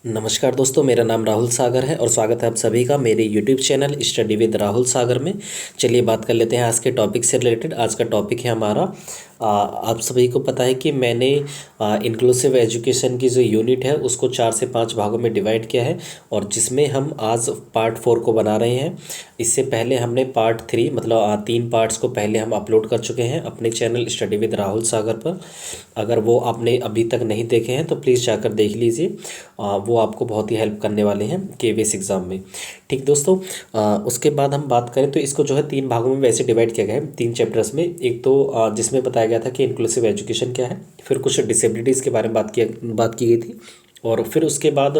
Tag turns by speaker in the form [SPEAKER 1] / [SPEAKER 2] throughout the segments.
[SPEAKER 1] नमस्कार दोस्तों, मेरा नाम राहुल सागर है और स्वागत है आप सभी का मेरे YouTube channel study with Rahul Sagar में। चलिए बात कर लेते हैं आज के टॉपिक से रिलेटेड। आज का टॉपिक है हमारा आप सभी को पता है कि मैंने इंक्लूसिव एजुकेशन की जो यूनिट है उसको 4 से 5 भागों में डिवाइड किया है और जिसमें हम आज पार्ट 4 को बना रहे हैं। इससे पहले हमने पार्ट 3 मतलब 3 पार्ट्स को पहले हम अपलोड कर चुके हैं अपने चैनल स्टडी विद राहुल सागर पर। अगर वो आपने अभी तक नहीं देखे हैं तो प्लीज़ जाकर देख लीजिए, वो आपको बहुत ही हेल्प करने वाले हैं केवीएस एग्ज़ाम में। ठीक दोस्तों, उसके बाद हम बात करें तो इसको जो है 3 भागों में वैसे डिवाइड किया गया है, 3 चैप्टर्स में। एक तो जिसमें बताया गया था कि इंक्लूसिव एजुकेशन क्या है, फिर कुछ डिसेबिलिटीज़ के बारे में बात की गई थी और फिर उसके बाद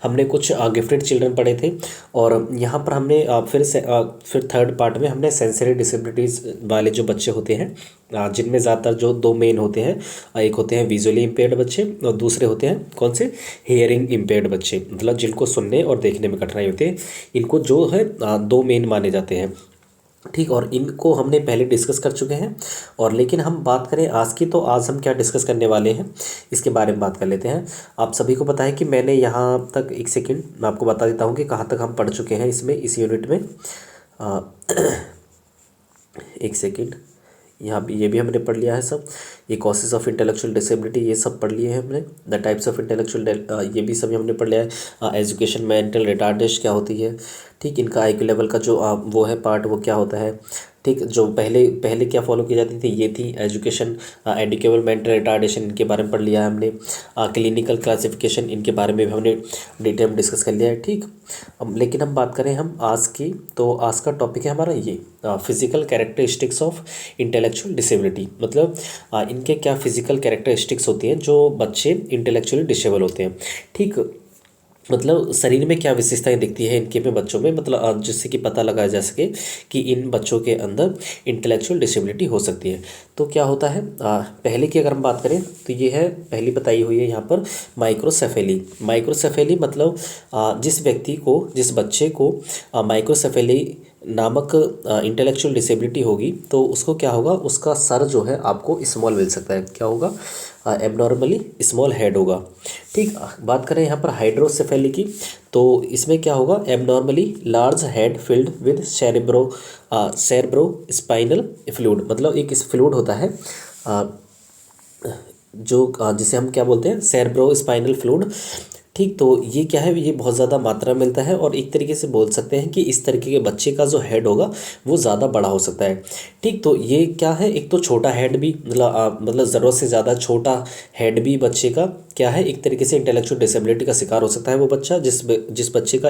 [SPEAKER 1] हमने कुछ गिफ्टेड चिल्ड्रन पढ़े थे और यहाँ पर हमने फिर थर्ड पार्ट में हमने सेंसरी डिसेबिलिटीज़ वाले जो बच्चे होते हैं, जिनमें ज़्यादातर जो 2 मेन होते हैं, एक होते हैं विजुअली इम्पेयर्ड बच्चे और दूसरे होते हैं कौन से, हेयरिंग इम्पेयर्ड बच्चे, मतलब जिनको सुनने और देखने में कठिनाई होती है। इनको जो है 2 मेन माने जाते हैं। ठीक, और इनको हमने पहले डिस्कस कर चुके हैं और लेकिन हम बात करें आज की, तो आज हम क्या डिस्कस करने वाले हैं इसके बारे में बात कर लेते हैं। आप सभी को पता है कि मैंने यहाँ तक, एक सेकंड मैं आपको बता देता हूँ कि कहाँ तक हम पढ़ चुके हैं इसमें, इस यूनिट में। एक सेकंड, यहाँ भी ये भी हमने पढ़ लिया है सब। ये कॉसेस ऑफ इंटेलेक्चुअल डिसेबिलिटी ये सब पढ़ लिए हैं हमने। द टाइप्स ऑफ इंटेलेक्चुअल ये भी सभी हमने पढ़ लिया है। एजुकेशन मेंटल रिटार्डेशन क्या होती है, ठीक, इनका आईक्यू लेवल का जो वो है पार्ट, वो क्या होता है। ठीक, जो पहले पहले क्या फॉलो की जाती थी, ये थी एजुकेशन एडिकेबल मेंटल रिटार्डेशन, इनके बारे में पढ़ लिया है हमने। क्लिनिकल क्लासिफिकेशन, इनके बारे में भी हमने डिटेल में डिस्कस कर लिया है। ठीक, अब लेकिन हम बात करें हम आज की, तो आज का टॉपिक है हमारा ये physical characteristics of intellectual disability. मतलब इनके क्या फिजिकल कैरेक्टरिस्टिक्स होती हैं जो बच्चे इंटेलेक्चुअली डिसेबल होते हैं। ठीक, मतलब शरीर में क्या विशेषताएं दिखती है इनके में बच्चों में, मतलब जिससे कि पता लगाया जा सके कि इन बच्चों के अंदर इंटेलेक्चुअल डिसेबिलिटी हो सकती है। तो क्या होता है, पहले की अगर हम बात करें तो ये है, पहली बताई हुई है यहाँ पर माइक्रोसेफेली। माइक्रोसेफेली मतलब जिस व्यक्ति को, जिस बच्चे को माइक्रोसेफेली नामक इंटेलेक्चुअल डिसेबिलिटी होगी तो उसको क्या होगा, उसका सर जो है आपको स्मॉल मिल सकता है। क्या होगा, एबनॉर्मली स्मॉल हेड होगा। ठीक, बात करें यहाँ पर हाइड्रोसेफेली की, तो इसमें क्या होगा, abnormally large head filled with cerebro spinal fluid. मतलब एक इस फ्लूइड होता है जो जिसे हम क्या बोलते हैं, सेरेब्रो स्पाइनल फ्लूइड। ठीक, तो ये क्या है, ये बहुत ज़्यादा मात्रा में मिलता है और एक तरीके से बोल सकते हैं कि इस तरीके के बच्चे का जो हेड होगा वो ज़्यादा बड़ा हो सकता है। ठीक, तो ये क्या है, एक तो छोटा हेड भी, मतलब ज़रूरत से ज़्यादा छोटा हेड भी बच्चे का क्या है, एक तरीके से इंटेलेक्चुअल डिसेबिलिटी का शिकार हो सकता है वो बच्चा, जिस बच्चे का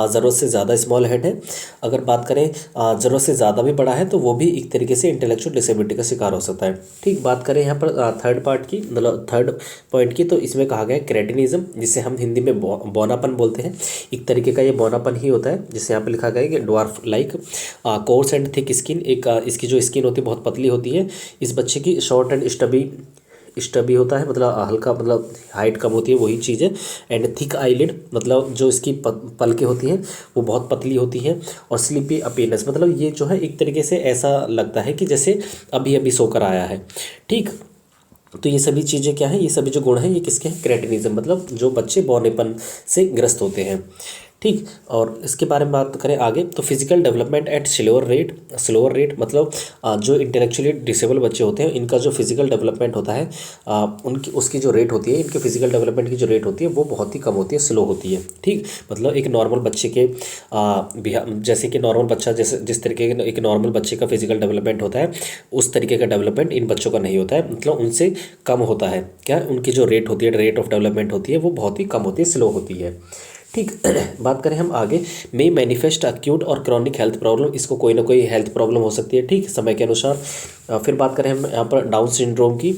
[SPEAKER 1] ज़रूरत से ज़्यादा स्मॉल हेड है। अगर बात करें ज़रूरत से ज़्यादा भी बड़ा है तो वो भी एक तरीके से इंटेलेक्चुअल डिसेबिलिटी का शिकार हो सकता है। ठीक, बात करें यहाँ पर थर्ड पार्ट की, मतलब थर्ड पॉइंट की, तो इसमें कहा गया है क्रेटिनिज्म, जिसे हम हिंदी में बौनापन बोलते हैं। एक तरीके का ये बौनापन ही होता है, जिसे यहाँ पर लिखा गया है कि dwarf like course and thick skin. एक इसकी जो स्किन होती है बहुत पतली होती है। इस बच्चे की शॉर्ट एंड स्टबी होता है, मतलब हल्का, मतलब हाइट कम होती है, वही चीज़ है। एंड थिक आईलिड, मतलब जो इसकी पलकें होती हैं वो बहुत पतली होती हैं। और स्लीपी अपीयरेंस, मतलब ये जो है एक तरीके से ऐसा लगता है कि जैसे अभी अभी सोकर आया है। ठीक, तो ये सभी चीज़ें क्या हैं, ये सभी जो गुण हैं ये किसके हैं, क्रेटिनिज्म, मतलब जो बच्चे बौनेपन से ग्रस्त होते हैं। ठीक, और इसके बारे में बात करें आगे, तो physical development at slower rate मतलब जो इंटेलेक्चुअली डिसेबल बच्चे होते हैं इनका जो फिजिकल डेवलपमेंट होता है, उसकी जो रेट होती है, इनके फिजिकल डेवलपमेंट की जो रेट होती है वो बहुत ही कम होती है, स्लो होती है। ठीक, मतलब एक नॉर्मल बच्चे के जैसे कि नॉर्मल बच्चा जैसे जिस तरीके के एक नॉर्मल बच्चे का फिजिकल डेवलपमेंट होता है उस तरीके का डेवलपमेंट इन बच्चों का नहीं होता है, मतलब उनसे कम होता है। क्या, उनकी जो रेट होती है, रेट ऑफ डेवलपमेंट होती है वो बहुत ही कम होती है, स्लो होती है। ठीक, बात करें हम आगे, मे मैनिफेस्ट अक्यूट और क्रॉनिक हेल्थ प्रॉब्लम, इसको कोई ना कोई हेल्थ प्रॉब्लम हो सकती है, ठीक, समय के अनुसार। फिर बात करें हम यहाँ पर डाउन सिंड्रोम की।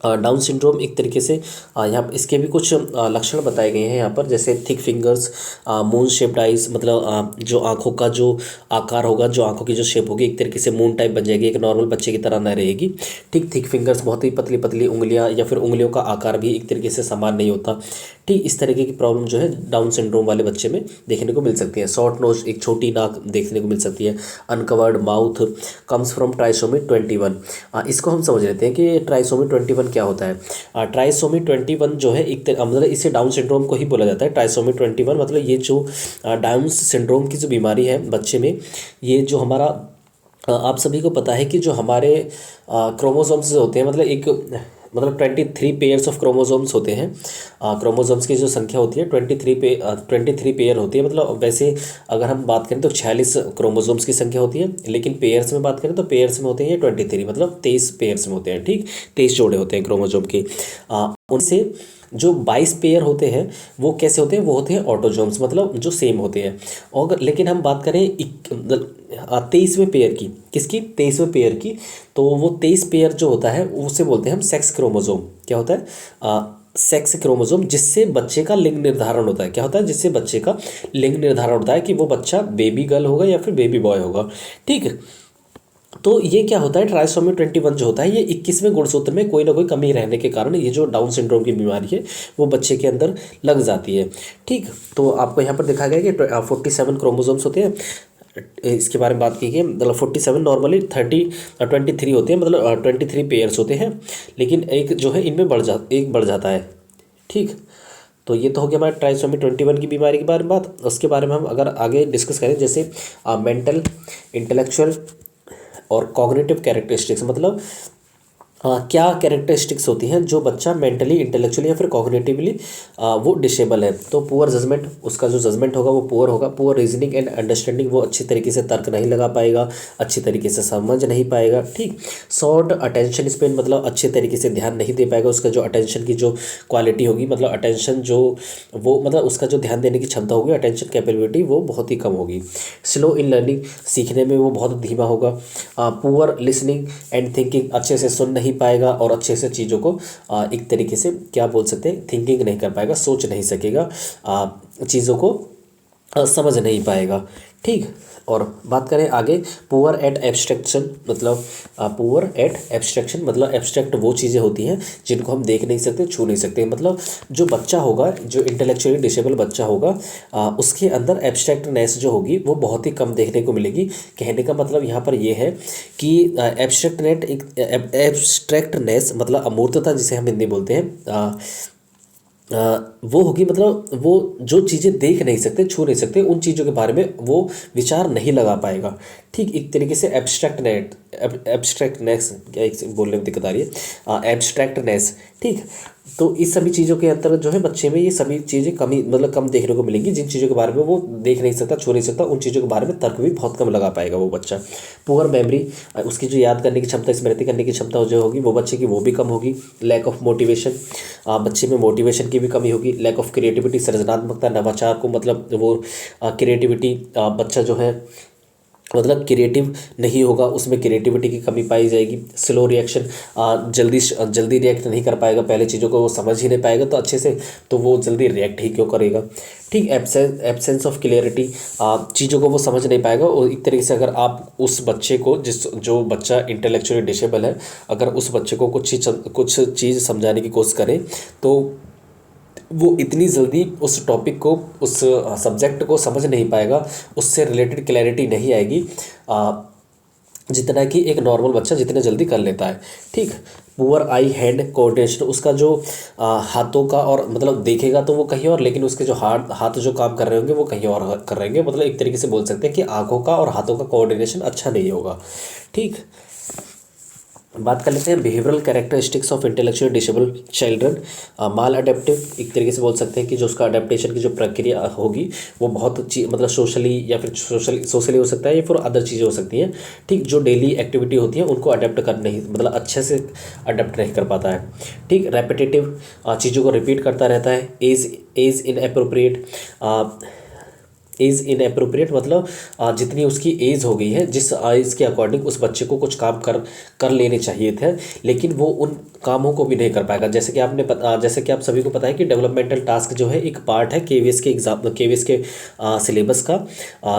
[SPEAKER 1] डाउन सिंड्रोम एक तरीके से यहाँ इसके भी कुछ लक्षण बताए गए हैं यहाँ पर, जैसे thick fingers, moon shaped eyes, मतलब जो आँखों का जो आकार होगा, जो आँखों की जो शेप होगी एक तरीके से मून टाइप बन जाएगी, एक नॉर्मल बच्चे की तरह न रहेगी। ठीक, थिक फिंगर्स, बहुत ही पतली पतली उंगलियाँ, या फिर उंगलियों का आकार भी एक तरीके से समान नहीं होता। ठीक इस तरीके की प्रॉब्लम जो है डाउन सिंड्रोम वाले बच्चे में देखने को मिल सकती है। शॉर्ट नोज, एक छोटी नाक देखने को मिल सकती है। Uncovered mouth comes from trisomy 21। इसको हम समझ लेते हैं कि ट्राइसोमी 21 क्या होता है। ट्राइसोमी 21 जो है एक मतलब इसे डाउन सिंड्रोम को ही बोला जाता है। ट्राइसोमी 21 मतलब ये जो डाउन सिंड्रोम की जो बीमारी है बच्चे में, ये जो हमारा आप सभी को पता है कि जो हमारे क्रोमोसोम्स होते हैं, मतलब एक मतलब 23 पेयर्स ऑफ क्रोमोसोम्स होते हैं। क्रोमोसोम्स की जो संख्या होती है 23 पेयर होती है। मतलब वैसे अगर हम बात करें तो 46 क्रोमोसोम्स की संख्या होती है, लेकिन पेयर्स में बात करें तो पेयर्स में होते हैं 23, मतलब 23 पेयर्स में होते हैं। ठीक 23 जोड़े होते हैं क्रोमोसोम के। उनसे जो 22 पेयर होते हैं वो कैसे होते हैं, वो होते हैं ऑटोजोम्स, मतलब जो सेम होते हैं। और लेकिन हम बात करें 23वें पेयर की, किसकी 23वें पेयर की, तो वो 23 पेयर जो होता है उसे बोलते हैं हम सेक्स क्रोमोसोम। क्या होता है, सेक्स क्रोमोसोम, जिससे बच्चे का लिंग निर्धारण होता है। क्या होता है, जिससे बच्चे का लिंग निर्धारण होता है कि वो बच्चा बेबी गर्ल होगा या फिर बेबी बॉय होगा। ठीक है, तो ये क्या होता है, ट्राइसोमी 21 जो होता है ये 21वें गुणसूत्र में कोई ना कोई कमी रहने के कारण ये जो डाउन सिंड्रोम की बीमारी है वो बच्चे के अंदर लग जाती है। ठीक, तो आपको यहाँ पर देखा गया कि 47 क्रोमोसोम्स होते हैं। इसके बारे में बात की गई, मतलब 47 नॉर्मली 23 होते हैं, मतलब 23 पेयर्स होते हैं, लेकिन एक जो है इनमें बढ़ जाता है। ठीक, तो ये तो हो गया हमारा ट्राइसोमी 21 की बीमारी के बारे में बात। उसके बारे में हम अगर आगे डिस्कस करें, जैसे मेंटल, इंटेलेक्चुअल और कॉग्निटिव कैरेक्टरिस्टिक्स, मतलब क्या कैरेक्टरिस्टिक्स होती हैं जो बच्चा मेंटली, इंटेलेक्चुअली या फिर कॉग्निटिवली वो डिसेबल है। तो पुअर जजमेंट, उसका जो जजमेंट होगा वो पुअर होगा। पुअर रीजनिंग एंड अंडरस्टैंडिंग, वो अच्छी तरीके से तर्क नहीं लगा पाएगा, अच्छी तरीके से समझ नहीं पाएगा। ठीक, शॉर्ट अटेंशन स्पेन, मतलब अच्छे तरीके से ध्यान नहीं दे पाएगा। उसका जो अटेंशन की जो क्वालिटी होगी, मतलब अटेंशन जो वो मतलब उसका जो ध्यान देने की क्षमता होगी, अटेंशन कैपेबिलिटी, वो बहुत ही कम होगी। स्लो इन लर्निंग, सीखने में वो बहुत धीमा होगा। पुअर लिसनिंग एंड थिंकिंग, अच्छे से सुन नहीं पाएगा और अच्छे से चीज़ों को एक तरीके से क्या बोल सकते हैं, थिंकिंग नहीं कर पाएगा, सोच नहीं सकेगा, चीज़ों को समझ नहीं पाएगा। ठीक, और बात करें आगे, पुअर एट एब्स्ट्रैक्शन, मतलब पुअर एट एब्स्ट्रैक्शन मतलब एब्स्ट्रैक्ट वो चीज़ें होती हैं जिनको हम देख नहीं सकते, छू नहीं सकते। मतलब जो बच्चा होगा, जो इंटेलेक्चुअली डिसेबल बच्चा होगा, उसके अंदर एब्स्ट्रैक्टनेस जो होगी वो बहुत ही कम देखने को मिलेगी। कहने का मतलब यहाँ पर ये है कि एब्स्ट्रैक्टनेस मतलब अमूर्तता, जिसे हम हिंदी बोलते हैं, वो होगी, मतलब वो जो चीज़ें देख नहीं सकते, छू नहीं सकते, उन चीज़ों के बारे में वो विचार नहीं लगा पाएगा। ठीक, एक तरीके से एब्स्ट्रैक्टनेस, क्या एक बोलने में दिक्कत आ रही है, एब्स्ट्रैक्टनेस। ठीक, तो इस सभी चीज़ों के अंतर्गत जो है बच्चे में ये सभी चीज़ें कम देखने को मिलेंगी। जिन चीज़ों के बारे में वो देख नहीं सकता, छू नहीं सकता, उन चीज़ों के बारे में तर्क भी बहुत कम लगा पाएगा वो बच्चा। पुअर मेमोरी, उसकी जो याद करने की क्षमता, स्मृति करने की क्षमता जो होगी वो बच्चे की वो भी कम होगी। लैक ऑफ मोटिवेशन, बच्चे में मोटिवेशन की भी कमी होगी। लैक ऑफ क्रिएटिविटी, सृजनात्मकता, नवाचार को, मतलब वो क्रिएटिविटी, बच्चा जो है मतलब क्रिएटिव नहीं होगा, उसमें क्रिएटिविटी की कमी पाई जाएगी। स्लो रिएक्शन, जल्दी रिएक्ट नहीं कर पाएगा, पहले चीज़ों को वो समझ ही नहीं पाएगा तो अच्छे से, तो वो जल्दी रिएक्ट ही क्यों करेगा। ठीक, एब्सेंस ऑफ क्लियरिटी, चीज़ों को वो समझ नहीं पाएगा। और एक तरीके से अगर आप उस बच्चे को, जो बच्चा इंटेलेक्चुअली डिसेबल है, अगर उस बच्चे को कुछ चीज़ समझाने की कोशिश करें तो वो इतनी जल्दी उस टॉपिक को, उस सब्जेक्ट को समझ नहीं पाएगा, उससे रिलेटेड क्लैरिटी नहीं आएगी जितना कि एक नॉर्मल बच्चा जितने जल्दी कर लेता है। ठीक, पुअर आई हैंड कोऑर्डिनेशन, उसका जो हाथों का, और मतलब देखेगा तो वो कहीं और, लेकिन उसके जो हाथ जो काम कर रहे होंगे वो कहीं और कर रहे होंगे। मतलब एक तरीके से बोल सकते हैं कि आँखों का और हाथों का कोऑर्डिनेशन अच्छा नहीं होगा। ठीक, बात कर लेते हैं behavioural characteristics of intellectually disable children. Mall adaptive, एक तरीके से बोल सकते हैं कि जो उसका अडेप्टेशन की जो प्रक्रिया होगी वो बहुत मतलब सोशली या फिर सोशली हो सकता है या फिर अदर चीज़ें हो सकती हैं। ठीक, जो डेली एक्टिविटी होती है उनको अडेप्ट कर नहीं, मतलब अच्छे से अडेप्ट नहीं कर पाता है। ठीक, रेपिटेटिव, चीज़ों को रिपीट करता रहता है। Age inappropriate, age inappropriate मतलब जितनी उसकी एज हो गई है, जिस एज के अकॉर्डिंग उस बच्चे को कुछ काम कर कर लेने चाहिए थे, लेकिन वो उन कामों को भी नहीं कर पाएगा। जैसे कि आप सभी को पता है कि डेवलपमेंटल टास्क जो है एक पार्ट है केवीएस के एग्जाम, केवीएस के सिलेबस का,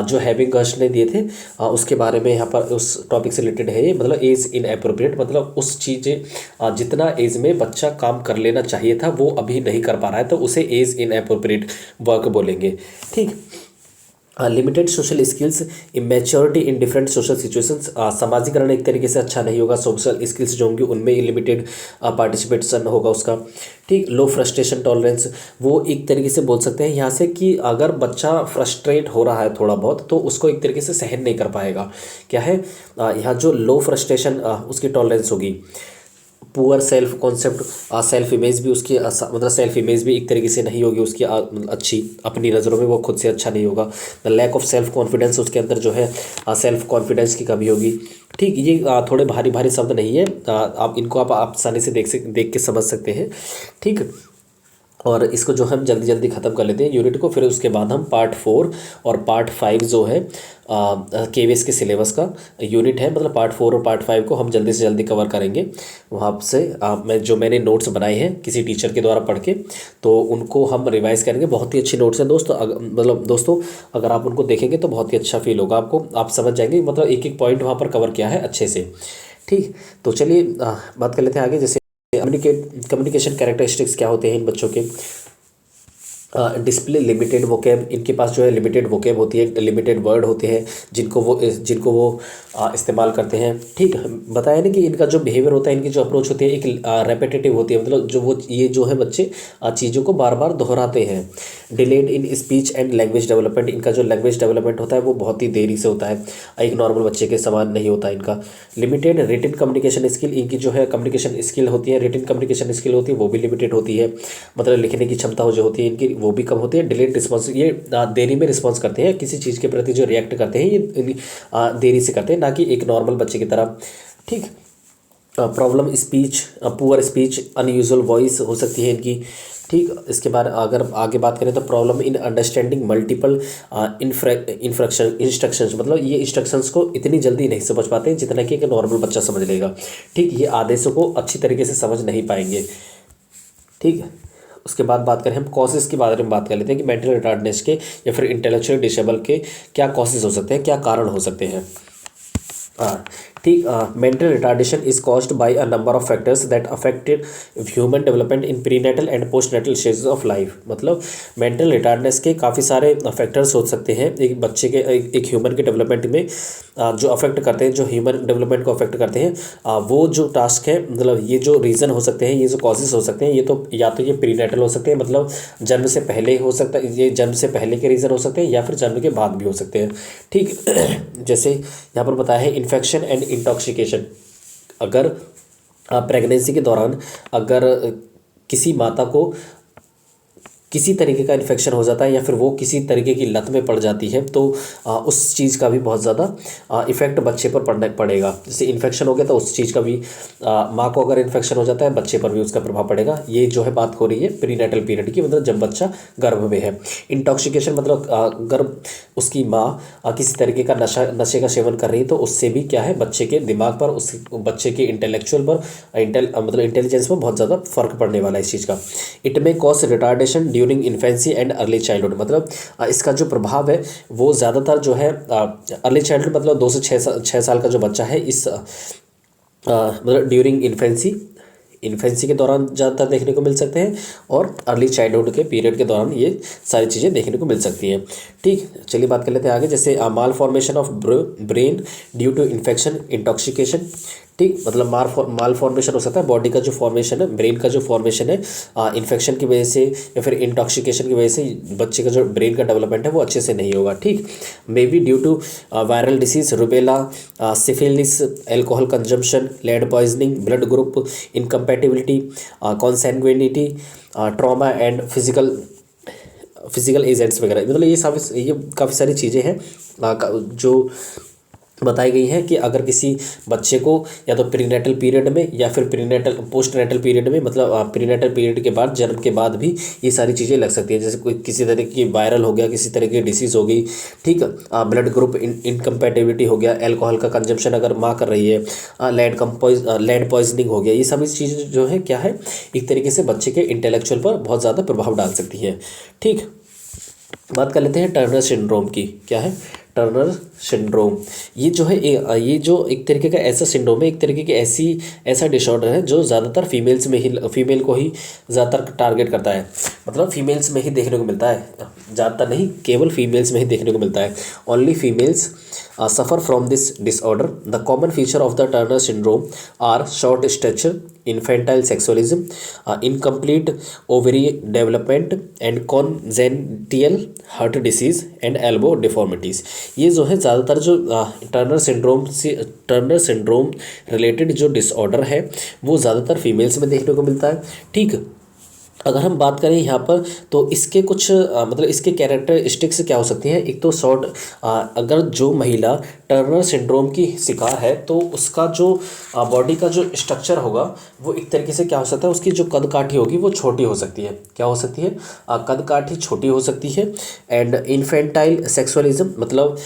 [SPEAKER 1] जो हैविंग गर्श ने दिए थे, उसके बारे में यहाँ पर उस टॉपिक से रिलेटेड है ये। मतलब एज इन अप्रोप्रिएट मतलब उस चीज़ें जितना एज में बच्चा काम कर लेना चाहिए था वो अभी नहीं कर पा रहा है, तो उसे एज इन अप्रोप्रिएट वर्क बोलेंगे। ठीक। Limited social skills, immaturity in different social situations, सामाजिकरण एक तरीके से अच्छा नहीं होगा, सोशल स्किल्स जो होंगी उनमें लिमिटेड पार्टिसिपेशन होगा उसका। ठीक। लो फ्रस्ट्रेशन टॉलरेंस, वो एक तरीके से बोल सकते हैं यहाँ से कि अगर बच्चा फ्रस्ट्रेट हो रहा है थोड़ा बहुत तो उसको एक तरीके से सहन नहीं कर पाएगा। क्या है यहाँ जो लो फ्रस्ट्रेशन उसकी टॉलरेंस होगी। Poor self concept, self image भी उसकी मतलब सेल्फ इमेज भी एक तरीके से नहीं होगी उसकी अच्छी, अपनी नज़रों में वो खुद से अच्छा नहीं होगा। The lack of self confidence, उसके अंदर जो है सेल्फ कॉन्फिडेंस की कमी होगी। ठीक। ये थोड़े भारी भारी शब्द नहीं है, आप इनको आप आसानी से देख के समझ सकते हैं। ठीक। और इसको जो हम जल्दी जल्दी ख़त्म कर लेते हैं यूनिट को, फिर उसके बाद हम पार्ट 4 और पार्ट 5 जो है केवीएस के सिलेबस का यूनिट है, मतलब पार्ट 4 और पार्ट 5 को हम जल्दी से जल्दी कवर करेंगे। वहाँ से मैंने नोट्स बनाए हैं किसी टीचर के द्वारा पढ़ के, तो उनको हम रिवाइज़ करेंगे। बहुत ही अच्छी नोट्स हैं दोस्तों, मतलब दोस्तों अगर आप उनको देखेंगे तो बहुत ही अच्छा फील होगा आपको, आप समझ जाएंगे मतलब एक एक पॉइंट वहाँ पर कवर किया है अच्छे से। ठीक। तो चलिए बात कर लेते हैं आगे। जैसे कम्युनिकेशन कैरेक्टरिस्टिक्स क्या होते हैं इन बच्चों के। डिस्प्ले लिमिटेड वोकेब, इनके पास जो है लिमिटेड वोकेब होती है, लिमिटेड वर्ड होते हैं जिनको वो इस्तेमाल करते हैं। ठीक। बताया ना कि इनका जो बिहेवियर होता है, इनकी जो अप्रोच होती है एक रेपिटेटिव होती है, मतलब ये जो है बच्चे चीज़ों को बार बार दोहराते हैं। Delayed in speech and language development, इनका जो लैंग्वेज डेवलपमेंट होता है वो बहुत ही देरी से होता है, एक नॉर्मल बच्चे के समान नहीं होता इनका। लिमिटेड रिटन कम्युनिकेशन स्किल, इनकी जो है कम्युनिकेशन स्किल होती है, रिटन कम्युनिकेशन स्किल होती है वो भी लिमिटेड होती है, मतलब लिखने की क्षमता जो होती है इनकी वो भी कम होती है। डिलेड रिस्पॉन्स, ये देरी में रिस्पॉन्स करते हैं, किसी चीज़ के प्रति जो रिएक्ट करते हैं ये देरी से करते हैं, ना कि एक नॉर्मल बच्चे की तरह। ठीक। Problem speech, poor speech, unusual voice हो सकती है इनकी। ठीक। इसके बाद अगर आगे बात करें तो problem in understanding multiple instructions, मतलब ये इंस्ट्रक्शंस को इतनी जल्दी नहीं समझ पाते हैं जितना कि एक नॉर्मल बच्चा समझ लेगा। ठीक। ये आदेशों को अच्छी तरीके से समझ नहीं पाएंगे। ठीक। उसके बाद बात करें हम कॉजेज़ के बारे में बात कर लेते हैं कि मेंटल रिटार्डनेस के या फिर इंटेलेक्चुअल डिसेबल के क्या कॉजेज़ हो सकते हैं, क्या कारण हो सकते हैं। ठीक। Mental retardation is caused by a number of factors that affected human development in prenatal and postnatal stages of life, मतलब मेंटल रिटार्डनेस के काफ़ी सारे फैक्टर्स हो सकते हैं एक बच्चे के एक ह्यूमन के डेवलपमेंट में, जो अफेक्ट करते हैं, जो ह्यूमन डेवलपमेंट को अफेक्ट करते हैं। वो जो टास्क है, मतलब ये जो रीज़न हो सकते हैं, ये जो कॉजेज़ हो सकते हैं, ये तो या तो ये प्रीनेटल हो सकते हैं, मतलब जन्म से पहले हो सकता है, ये जन्म से पहले के रीज़न हो सकते हैं, या फिर जन्म के बाद भी हो सकते हैं। ठीक। जैसे यहाँ पर बताया है इन्फेक्शन एंड इंटॉक्सिकेशन, अगर प्रेगनेंसी के दौरान अगर किसी माता को किसी तरीके का इन्फेक्शन हो जाता है या फिर वो किसी तरीके की लत में पड़ जाती है तो उस चीज़ का भी बहुत ज़्यादा इफ़ेक्ट बच्चे पर पड़ेगा। जैसे इन्फेक्शन हो गया तो उस चीज़ का भी माँ को अगर इन्फेक्शन हो जाता है बच्चे पर भी उसका प्रभाव पड़ेगा। ये जो है बात हो रही है प्रीनेटल पीरियड की, मतलब जब बच्चा गर्भ में है। इंटॉक्सिकेशन मतलब गर्भ उसकी माँ किसी तरीके का नशे का सेवन कर रही है तो उससे भी क्या है बच्चे के दिमाग पर, उस बच्चे के इंटेलेक्चुअल पर, मतलब इंटेलिजेंस पर बहुत ज़्यादा फर्क पड़ने वाला है इस चीज़ का। इट में cause retardation during infancy and early childhood, मतलब इसका जो प्रभाव है वो ज़्यादातर जो है अर्ली चाइल्डहुड मतलब 2 से 6 साल का जो बच्चा है इस मतलब ड्यूरिंग इन्फेंसी के दौरान ज़्यादातर देखने को मिल सकते हैं और अर्ली चाइल्डहुड के पीरियड के दौरान ये सारी चीज़ें देखने को मिल सकती हैं। ठीक। चलिए बात कर लेते हैं आगे। जैसे malformation of brain due to infection intoxication. ठीक। मतलब माल फॉर्मेशन हो सकता है, बॉडी का जो फॉर्मेशन है, ब्रेन का जो फॉर्मेशन है इन्फेक्शन की वजह से या फिर इंटॉक्सिकेशन की वजह से बच्चे का जो ब्रेन का डेवलपमेंट है वो अच्छे से नहीं होगा। ठीक। May be due to viral disease, rubella, syphilis, alcohol consumption, lead poisoning, blood group incompatibility, consanguinity, trauma and physical agents वगैरह, मतलब ये काफ़ी सारी चीज़ें हैं जो बताई गई है कि अगर किसी बच्चे को या तो प्रीनेटल पीरियड में या फिर प्रीनेटल पोस्टनेटल पीरियड में, मतलब प्रीनेटल पीरियड के बाद, जन्म के बाद भी ये सारी चीज़ें लग सकती हैं। जैसे कोई किसी तरह की वायरल हो गया, किसी तरह की डिसीज़ हो गई, ठीक है, ब्लड ग्रुप इनकम्पैटिबिलिटी हो गया, एल्कोहल का कंजम्पशन अगर माँ कर रही है, लेड पॉइजनिंग हो गया, ये सभी चीज़ें जो है क्या है, एक तरीके से बच्चे के इंटेलेक्चुअल पर बहुत ज़्यादा प्रभाव डाल सकती है। ठीक, बात कर लेते हैं टर्नर सिंड्रोम की। क्या है टर्नर सिंड्रोम? ये जो है ये जो एक तरीके का ऐसा सिंड्रोम है, एक तरीके की ऐसा डिसऑर्डर है जो ज़्यादातर फीमेल को ही ज़्यादातर टारगेट करता है। मतलब फीमेल्स में ही देखने को मिलता है, ज़्यादातर नहीं, केवल फीमेल्स में ही देखने को मिलता है। Only females suffer from this disorder. The common feature of the Turner syndrome are short stature, infantile sexualism, incomplete ovary development, and congenital heart disease and elbow deformities. ये जो है ज़्यादातर जो टर्नर सिंड्रोम रिलेटेड जो disorder है वो ज़्यादातर females में देखने को मिलता है। ठीक, अगर हम बात करें यहाँ पर तो इसके कुछ मतलब इसके कैरेक्टरिस्टिक्स क्या हो सकती हैं। एक तो अगर जो महिला टर्नर सिंड्रोम की शिकार है तो उसका जो बॉडी का जो स्ट्रक्चर होगा वो एक तरीके से क्या हो सकता है, उसकी जो कद काठी होगी वो छोटी हो सकती है। क्या हो सकती है? कद काठी छोटी हो सकती है। एंड इन्फेंटाइल सेक्सुअलिज्म, मतलब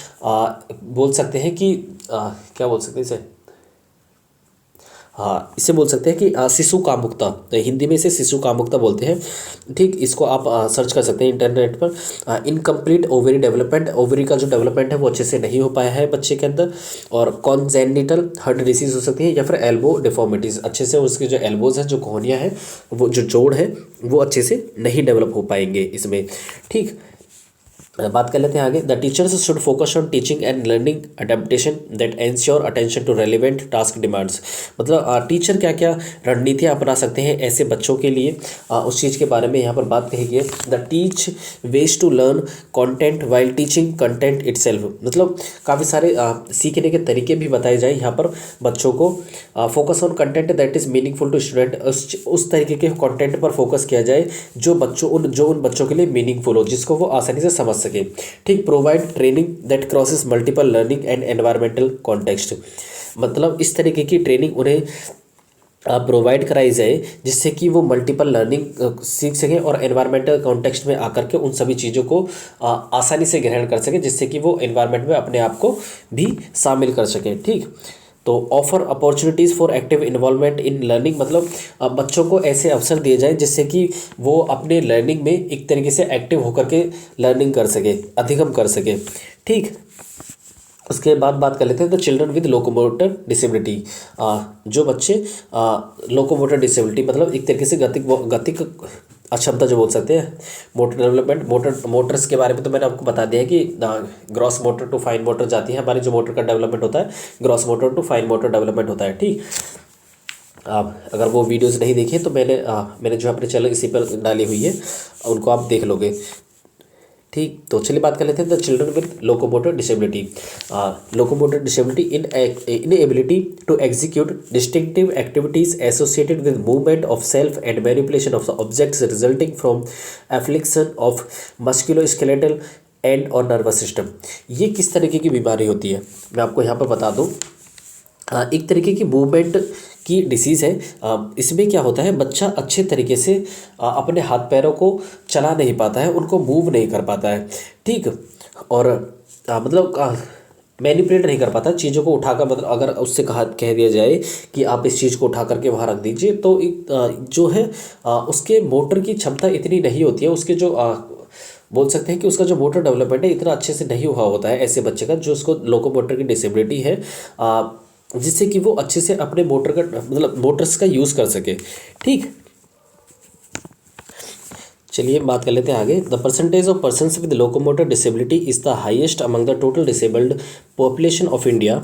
[SPEAKER 1] बोल सकते हैं कि क्या बोल सकते हैं इसे, हाँ इसे बोल सकते हैं कि शिशु कामुकता, तो हिंदी में इसे शिशु कामुकता बोलते हैं। ठीक, इसको आप सर्च कर सकते हैं इंटरनेट पर। इनकम्प्लीट ओवरी डेवलपमेंट, ओवरी का जो डेवलपमेंट है वो अच्छे से नहीं हो पाया है बच्चे के अंदर। और कॉन्जेनिटल हार्ट डिसीज हो सकती है, या फिर एल्बो डिफॉर्मिटीज़, अच्छे से उसके जो एल्बोज हैं, जो कोहनियाँ हैं, वो जो जोड़ है वो अच्छे से नहीं डेवलप हो पाएंगे इसमें। ठीक, बात कर लेते हैं आगे। The teachers should focus on teaching and learning adaptation that ensure attention to relevant task demands. मतलब टीचर क्या क्या रणनीतियाँ अपना सकते हैं ऐसे बच्चों के लिए, उस चीज़ के बारे में यहाँ पर बात कही गई है। The teach ways to learn content while teaching content itself, मतलब काफ़ी सारे सीखने के तरीके भी बताए जाए यहाँ पर बच्चों को। Focus on content that is meaningful to student, उस तरीके के कंटेंट पर फोकस किया जाए जो उन बच्चों के लिए मीनिंगफुल हो, जिसको वो आसानी से समझ सके। ठीक, provide training that crosses multiple learning and environmental context, मतलब इस तरीके की ट्रेनिंग उन्हें प्रोवाइड कराई जाए जिससे कि वो मल्टीपल लर्निंग सीख सकें और एनवायरमेंटल कॉन्टेक्स्ट में आकर के उन सभी चीज़ों को आसानी से ग्रहण कर सकें, जिससे कि वो एनवायरमेंट में अपने आप को भी शामिल कर सकें। ठीक, तो offer opportunities for active involvement in learning, मतलब बच्चों को ऐसे अवसर दिए जाएं जिससे कि वो अपने लर्निंग में एक तरीके से एक्टिव होकर के लर्निंग कर सके, अधिगम कर सके। ठीक, उसके बाद बात कर लेते हैं the children with locomotor disability. जो बच्चे लोकोमोटर डिसेबिलिटी मतलब एक तरीके से गतिक अक्षमता जो बोल सकते हैं, मोटर डेवलपमेंट, मोटर्स के बारे में तो मैंने आपको बता दिया है कि gross motor to fine motor जाती है हमारी, जो मोटर का डेवलपमेंट होता है gross motor to fine motor development होता है। ठीक, आप अगर वो वीडियोस नहीं देखे तो मैंने जो अपने चैनल इसी पर डाली हुई है, उनको आप देख लोगे। ठीक, तो चलिए बात कर लेते हैं the children with locomotor disability. Locomotor disability inability to execute distinctive activities associated with movement of self and manipulation of objects resulting from affliction of musculoskeletal and और नर्वस सिस्टम। ये किस तरीके की बीमारी होती है मैं आपको यहाँ पर बता दूँ। एक तरीके की मूवमेंट की डिसीज़ है। इसमें क्या होता है, बच्चा अच्छे तरीके से अपने हाथ पैरों को चला नहीं पाता है, उनको मूव नहीं कर पाता है। ठीक, और मतलब मैनिपुलेट नहीं कर पाता चीज़ों को उठाकर, मतलब अगर उससे कह दिया जाए कि आप इस चीज़ को उठा करके वहाँ रख दीजिए तो जो है उसके मोटर की क्षमता इतनी नहीं होती है, उसके जो बोल सकते हैं कि उसका जो मोटर डेवलपमेंट है इतना अच्छे से नहीं हुआ होता है ऐसे बच्चे का जो उसको लोकोमोटर की डिसेबिलिटी है, जिससे कि वो अच्छे से अपने मोटर का मतलब मोटर्स का यूज़ कर सके। ठीक, चलिए बात कर लेते हैं आगे। The percentage of persons with locomotor disability is the highest among the total disabled population of India.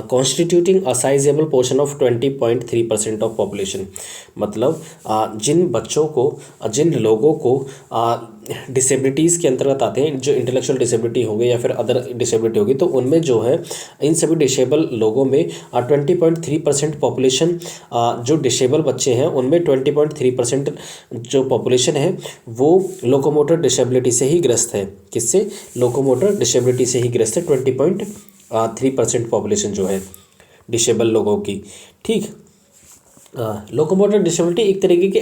[SPEAKER 1] Constituting a sizeable portion of 20.3% of population. मतलब जिन बच्चों को, जिन लोगों को डिसेबिलिटीज़ के अंतर्गत आते हैं, जो इंटेलेक्चुअल डिसेबिलिटी हो गई या फिर अदर डिसेबिलिटी होगी, तो उनमें जो है इन सभी डिसेबल लोगों में 20.3% पॉपुलेशन, जो डिसेबल बच्चे हैं उनमें 20.3% जो पॉपुलेशन है वो लोकोमोटर डिसेबिलिटी से ही ग्रस्त है। किससे? लोकोमोटर डिसेबिलिटी से ही ग्रस्त है 20.3% पॉपुलेशन जो है डिसेबल लोगों की। ठीक, लोकोमोटर डिसेबिलिटी एक तरीके की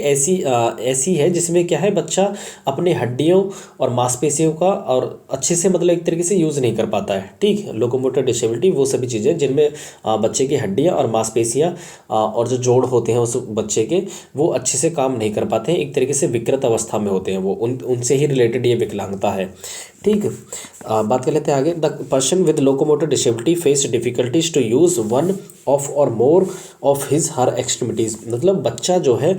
[SPEAKER 1] ऐसी है जिसमें क्या है, बच्चा अपने हड्डियों और मांसपेशियों का और अच्छे से मतलब एक तरीके से यूज़ नहीं कर पाता है। ठीक, लोकोमोटर डिसेबिलिटी वो सभी चीज़ें जिनमें बच्चे की हड्डियां और मांसपेशियां और जो जोड़ होते हैं उस बच्चे के, वो अच्छे से काम नहीं कर पाते हैं, एक तरीके से विकृत अवस्था में होते हैं, वो उनसे ही रिलेटेड ये विकलांगता है। ठीक, बात कर लेते हैं आगे। The person with locomotor disability face difficulties to use one of और more of his her extremities. मतलब बच्चा जो है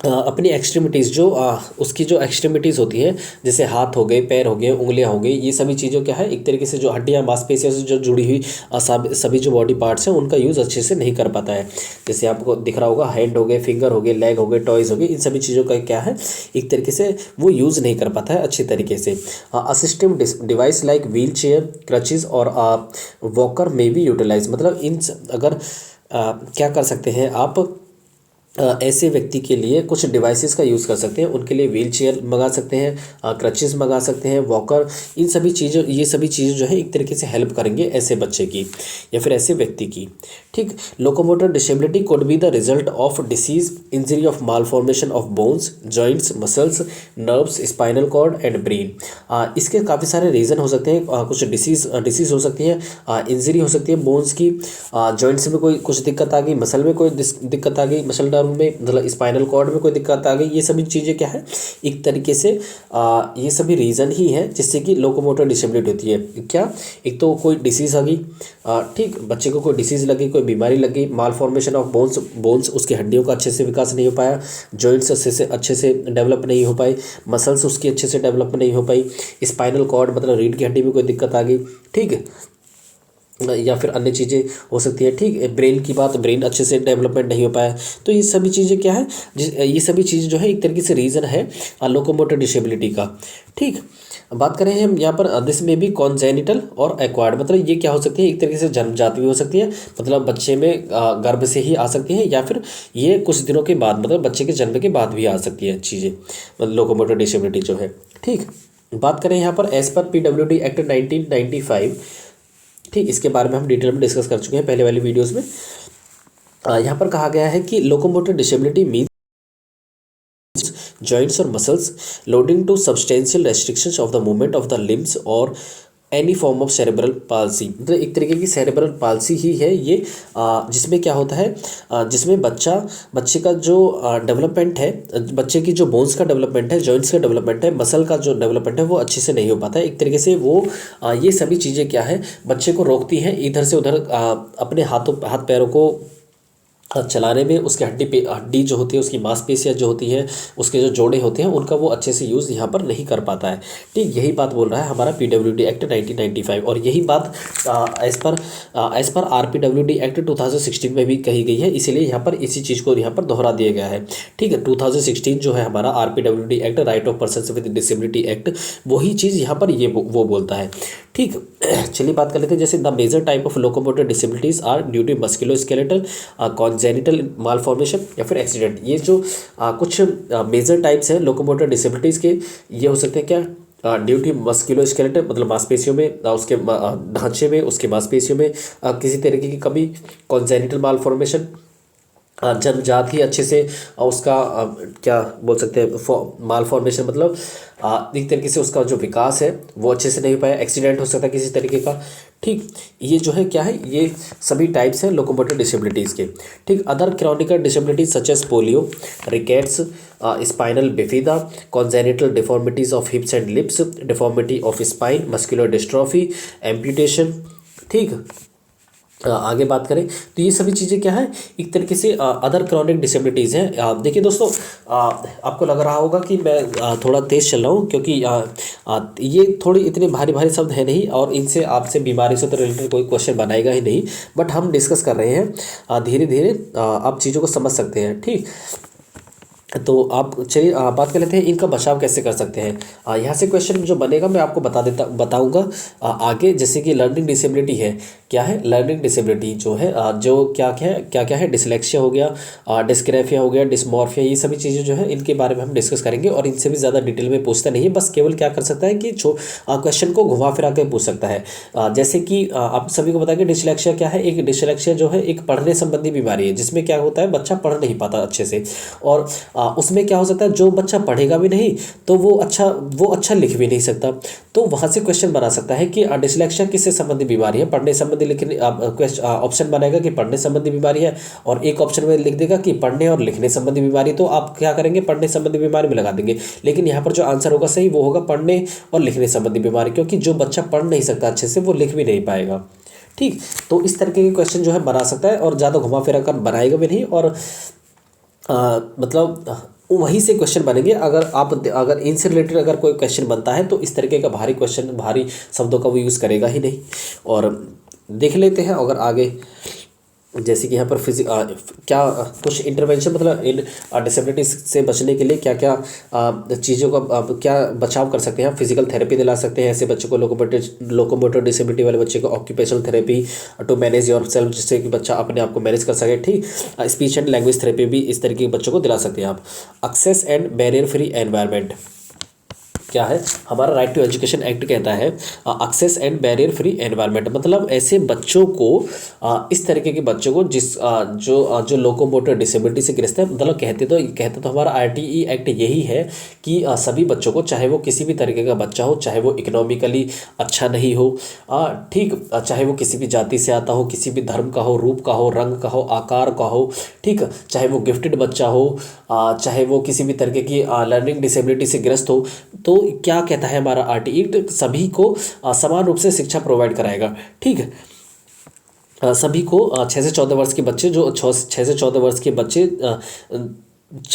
[SPEAKER 1] अपनी एक्सट्रीमिटीज़ जो उसकी जो एक्सट्रीमिटीज़ होती है, जैसे हाथ हो गए, पैर हो गए, उंगलियां हो गई, ये सभी चीज़ों क्या है, एक तरीके से जो हड्डियां मांसपेशियों से जो जुड़ी हुई सभी जो बॉडी पार्ट्स हैं उनका यूज़ अच्छे से नहीं कर पाता है। जैसे आपको दिख रहा होगा, हैंड हो गए, फिंगर हो गए, लेग हो गए, टॉयज़ हो गए, इन सभी चीज़ों का क्या है, एक तरीके से वो यूज़ नहीं कर पाता है अच्छी तरीके से। Assistive device like wheel chair, crutches और वॉकर में बी यूटिलाइज। मतलब इन अगर क्या कर सकते हैं आप, ऐसे व्यक्ति के लिए कुछ डिवाइसेस का यूज़ कर सकते हैं, उनके लिए व्हील चेयर मंगा सकते हैं, क्रचेस मंगा सकते हैं, वॉकर, इन सभी चीज़ों, ये सभी चीज़ें जो है एक तरीके से हेल्प करेंगे ऐसे बच्चे की या फिर ऐसे व्यक्ति की। ठीक, locomotor disability could be the result of disease, injury of malformation of bones, joints, muscles, nerves, spinal cord and brain. इसके काफ़ी सारे रीज़न हो सकते हैं। कुछ डिसीज़ हो सकती है, इंजरी हो सकती है बोन्स की, जॉइंट्स में कोई कुछ दिक्कत आ गई, मसल में कोई दिक्कत आ गई, मसल में मतलब स्पाइनल कॉर्ड में कोई दिक्कत आ गई, ये सभी चीज़ें क्या है, एक तरीके से ये सभी रीज़न ही है जिससे कि लोकोमोटर डिसेबिलिटी होती है। क्या? एक तो कोई डिसीज़ आ गई, ठीक, बच्चे को कोई डिसीज़ लगी, कोई बीमारी लग गई, माल फॉर्मेशन ऑफ बोन्स उसकी हड्डियों का अच्छे से विकास नहीं हो पाया, जॉइंट्स अच्छे से डेवलप नहीं हो पाई, मसल्स उसकी अच्छे से डेवलप नहीं हो पाई, स्पाइनल कॉर्ड मतलब रीढ़ की हड्डी में कोई दिक्कत आ गई। ठीक है, या फिर अन्य चीज़ें हो सकती है। ठीक, ब्रेन की बात, ब्रेन अच्छे से डेवलपमेंट नहीं हो पाया, तो ये सभी चीज़ें क्या है, ये सभी चीज़ जो है एक तरीके से रीज़न है लोकोमोटर डिसेबिलिटी का। ठीक, बात करें हम यहाँ पर, दिस में भी कॉन्जेनिटल और एक्वायर्ड। मतलब ये क्या हो सकती है, एक तरीके से जन्मजात भी हो सकती है, मतलब बच्चे में गर्भ से ही आ सकती है, या फिर ये कुछ दिनों के बाद, मतलब बच्चे के जन्म के बाद भी आ सकती है चीज़ें, मतलब लोकोमोटर डिसेबिलिटी जो है। ठीक, बात करें यहाँ पर एज पर PWD एक्ट 1995। ठीक, इसके बारे में हम डिटेल में डिस्कस कर चुके हैं पहले वाली वीडियोस में। यहाँ पर कहा गया है कि लोकोमोटर डिसेबिलिटी मीन जॉइंट्स और muscles loading to substantial restrictions of the movement of the limbs और any form of cerebral palsy. मतलब एक तरीके की सेरेब्रल पाल्सी ही है ये, जिसमें क्या होता है, जिसमें बच्चे का जो डेवलपमेंट है, बच्चे की जो बोन्स का डेवलपमेंट है, जॉइंट्स का डेवलपमेंट है, मसल का जो डेवलपमेंट है वो अच्छे से नहीं हो पाता है। एक तरीके से वो ये सभी चीज़ें क्या है, बच्चे को रोकती हैं इधर से उधर अपने हाथ पैरों को चलाने में। उसके हड्डी जो होती है, उसकी मांसपेशियाँ जो होती हैं, उसके जो जोड़े होते हैं, उनका वो अच्छे से यूज़ यहाँ पर नहीं कर पाता है। ठीक, यही बात बोल रहा है हमारा PWD एक्ट 1995, और यही बात एज पर RPWD एक्ट 2016 में भी कही गई है, इसीलिए यहाँ पर इसी चीज़ को यहाँ पर दोहरा दिया गया है। ठीक है, 2016 जो है हमारा RPWD act, right of person with disability act, वही चीज़ यहाँ पर ये वो बोलता है। ठीक, चलिए बात कर लेते हैं। जैसे the major type of locomotor disabilities are due to musculoskeletal, congenital malformation या फिर एक्सीडेंट। ये जो कुछ मेजर टाइप्स हैं लोकोमोटर डिसेबिलिटीज़ के, ये हो सकते हैं क्या, ड्यू टू मस्कुलोस्केलेटल मतलब मांसपेशियों में, उसके ढांचे में, उसके मांसपेशियों में किसी तरीके की कमी, कॉन्जेनिटल मालफॉर्मेशन, जन्मजात ही अच्छे से उसका क्या बोल सकते हैं, माल फॉर्मेशन मतलब एक तरीके से उसका जो विकास है वो अच्छे से नहीं हो पाया, एक्सीडेंट हो सकता है किसी तरीके का। ठीक, ये जो है क्या है, ये सभी टाइप्स हैं लोकोमोटर डिसेबिलिटीज़ के। ठीक, other chronical disabilities such as polio, rickets, spinal bifida, congenital deformities of hips and lips, deformity of spine, muscular dystrophy, amputation. ठीक, आगे बात करें तो ये सभी चीज़ें क्या है, एक तरीके से अदर क्रॉनिक डिसेबिलिटीज़ हैं। देखिए दोस्तों, आपको लग रहा होगा कि मैं थोड़ा तेज़ चल रहा हूँ, क्योंकि ये थोड़ी इतने भारी भारी शब्द है नहीं, और इनसे आपसे बीमारी से तो रिलेटेड कोई क्वेश्चन बनाएगा ही नहीं, बट हम डिस्कस कर रहे हैं, धीरे धीरे आप चीज़ों को समझ सकते हैं। ठीक, तो आप चलिए बात कर लेते हैं इनका बचाव कैसे कर सकते हैं। यहाँ से क्वेश्चन जो बनेगा मैं आपको बताऊंगा आगे। जैसे कि लर्निंग डिसेबिलिटी है, क्या है लर्निंग डिसेबिलिटी जो है, जो क्या है, डिसलेक्सिया हो गया, डिस्ग्राफिया हो गया, डिस्मॉर्फिया, ये सभी चीज़ें जो है इनके बारे में हम डिस्कस करेंगे, और इनसे भी ज़्यादा डिटेल में पूछता नहीं है, बस केवल क्या कर सकता है कि क्वेश्चन को घुमा फिरा के पूछ सकता है। जैसे कि आप सभी को पता है कि डिसलेक्सिया क्या है। एक डिसलेक्सिया जो है एक पढ़ने संबंधी बीमारी है, जिसमें क्या होता है बच्चा पढ़ नहीं पाता अच्छे से, और उसमें क्या हो सकता है, जो बच्चा पढ़ेगा भी नहीं तो वो अच्छा लिख भी नहीं सकता। तो वहाँ से क्वेश्चन बना सकता है कि डिसलेक्सिया किससे संबंधी बीमारी है, पढ़ने संबंधी लिखने, ऑप्शन बनाएगा कि पढ़ने संबंधी बीमारी है, और एक ऑप्शन में लिख देगा कि पढ़ने और लिखने संबंधी बीमारी। तो आप क्या करेंगे, पढ़ने संबंधी बीमारी में लगा देंगे, लेकिन यहाँ पर जो आंसर होगा सही वो होगा पढ़ने और लिखने संबंधी बीमारी, क्योंकि जो बच्चा पढ़ नहीं सकता अच्छे से वो लिख भी नहीं पाएगा। ठीक, तो इस तरीके के क्वेश्चन जो है बना सकता है, और ज़्यादा घुमा फिरा कर बनाएगा भी नहीं, और मतलब वहीं से क्वेश्चन बनेंगे। अगर इनसे रिलेटेड अगर कोई क्वेश्चन बनता है तो इस तरीके का भारी क्वेश्चन, भारी शब्दों का वो यूज़ करेगा ही नहीं। और देख लेते हैं अगर आगे, जैसे कि यहाँ पर क्या कुछ इंटरवेंशन, मतलब इन डिसेबिलिटीज से बचने के लिए क्या क्या चीज़ों का क्या बचाव कर सकते हैं। फिजिकल थेरेपी दिला सकते हैं ऐसे बच्चों को, लोकोमोटर डिसेबिलिटी वाले बच्चे को occupational therapy to manage yourself, जिससे कि बच्चा अपने आप को मैनेज कर सके। ठीक, स्पीच एंड लैंग्वेज थेरेपी भी इस तरीके के बच्चों को दिला सकते हैं आप। Access and barrier free environment क्या है, हमारा राइट टू एजुकेशन एक्ट कहता है access and barrier free environment, मतलब ऐसे बच्चों को, इस तरीके के बच्चों को जो लोकोमोटर डिसेबिलिटी से ग्रस्त है, मतलब कहते तो हमारा आरटीई एक्ट यही है कि सभी बच्चों को, चाहे वो किसी भी तरीके का बच्चा हो, चाहे वो इकोनॉमिकली अच्छा नहीं हो, ठीक, चाहे वो किसी भी जाति से आता हो, किसी भी धर्म का हो, रूप का हो, रंग का हो, आकार का हो, ठीक, चाहे वो गिफ्टेड बच्चा हो, चाहे वो किसी भी तरीके की लर्निंग डिसेबिलिटी से ग्रस्त हो, तो क्या कहता है हमारा आरटीई एक्ट, सभी को समान रूप से शिक्षा प्रोवाइड कराएगा। ठीक है, सभी को 6 से 14 वर्ष के बच्चे, जो 6 से 14 वर्ष के बच्चे,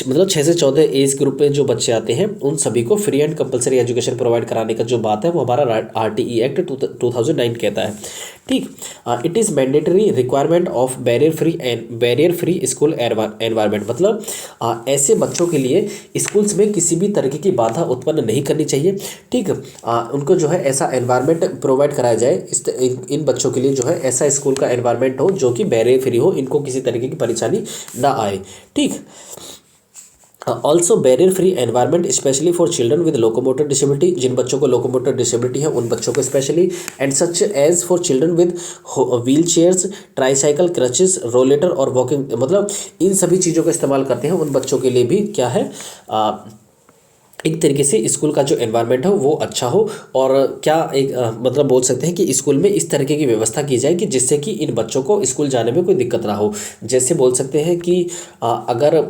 [SPEAKER 1] मतलब 6 से 14 एज ग्रुप में जो बच्चे आते हैं, उन सभी को free and compulsory education provide कराने का जो बात है वो हमारा आरटीई एक्ट 2009 कहता है। ठीक, it is mandatory requirement of barrier free school environment, मतलब ऐसे बच्चों के लिए स्कूल्स में किसी भी तरीके की बाधा उत्पन्न नहीं करनी चाहिए। ठीक, उनको जो है ऐसा एनवायरनमेंट प्रोवाइड कराया जाए, इन बच्चों के लिए जो है ऐसा स्कूल का एनवायरनमेंट हो जो कि बैरियर फ्री हो, इनको किसी तरीके की परेशानी ना आए। ठीक, also barrier free environment specially for children with locomotor disability, जिन बच्चों को लोकोमोटर डिसेबिलिटी है उन बच्चों को specially, and such as for children with wheel chairs, tricycle, crutches, rollator और वॉकिंग, मतलब इन सभी चीज़ों का इस्तेमाल करते हैं उन बच्चों के लिए भी क्या है, एक तरीके से स्कूल का जो एनवायरनमेंट हो वो अच्छा हो। और क्या एक मतलब बोल सकते हैं कि स्कूल में इस तरीके की व्यवस्था की जाए कि जिससे कि इन बच्चों को स्कूल जाने में कोई दिक्कत ना हो। जैसे बोल सकते हैं कि अगर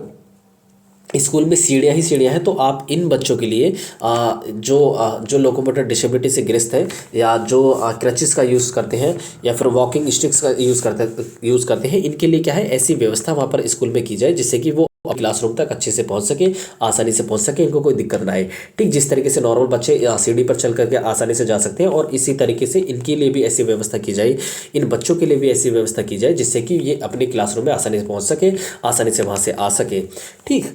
[SPEAKER 1] स्कूल में सीढ़ियाँ ही सीढ़ियाँ हैं, तो आप इन बच्चों के लिए जो लोकोमोटर डिसेबिलिटी से ग्रस्त है, या जो क्रचेस का यूज़ करते हैं, या फिर वॉकिंग स्टिक्स का यूज़ करते हैं, इनके लिए क्या है, ऐसी व्यवस्था वहाँ पर स्कूल में की जाए जिससे कि वो क्लासरूम तक अच्छे से पहुंच सके, आसानी से पहुंच सके, इनको कोई दिक्कत ना आए। ठीक, जिस तरीके से नॉर्मल बच्चे सीढ़ी पर चल करके आसानी से जा सकते हैं, और इसी तरीके से इनके लिए भी ऐसी व्यवस्था की जाए, इन बच्चों के लिए भी ऐसी व्यवस्था की जाए जिससे कि ये अपने क्लासरूम में आसानी से पहुंच सके, आसानी से वहाँ से आ सके। ठीक,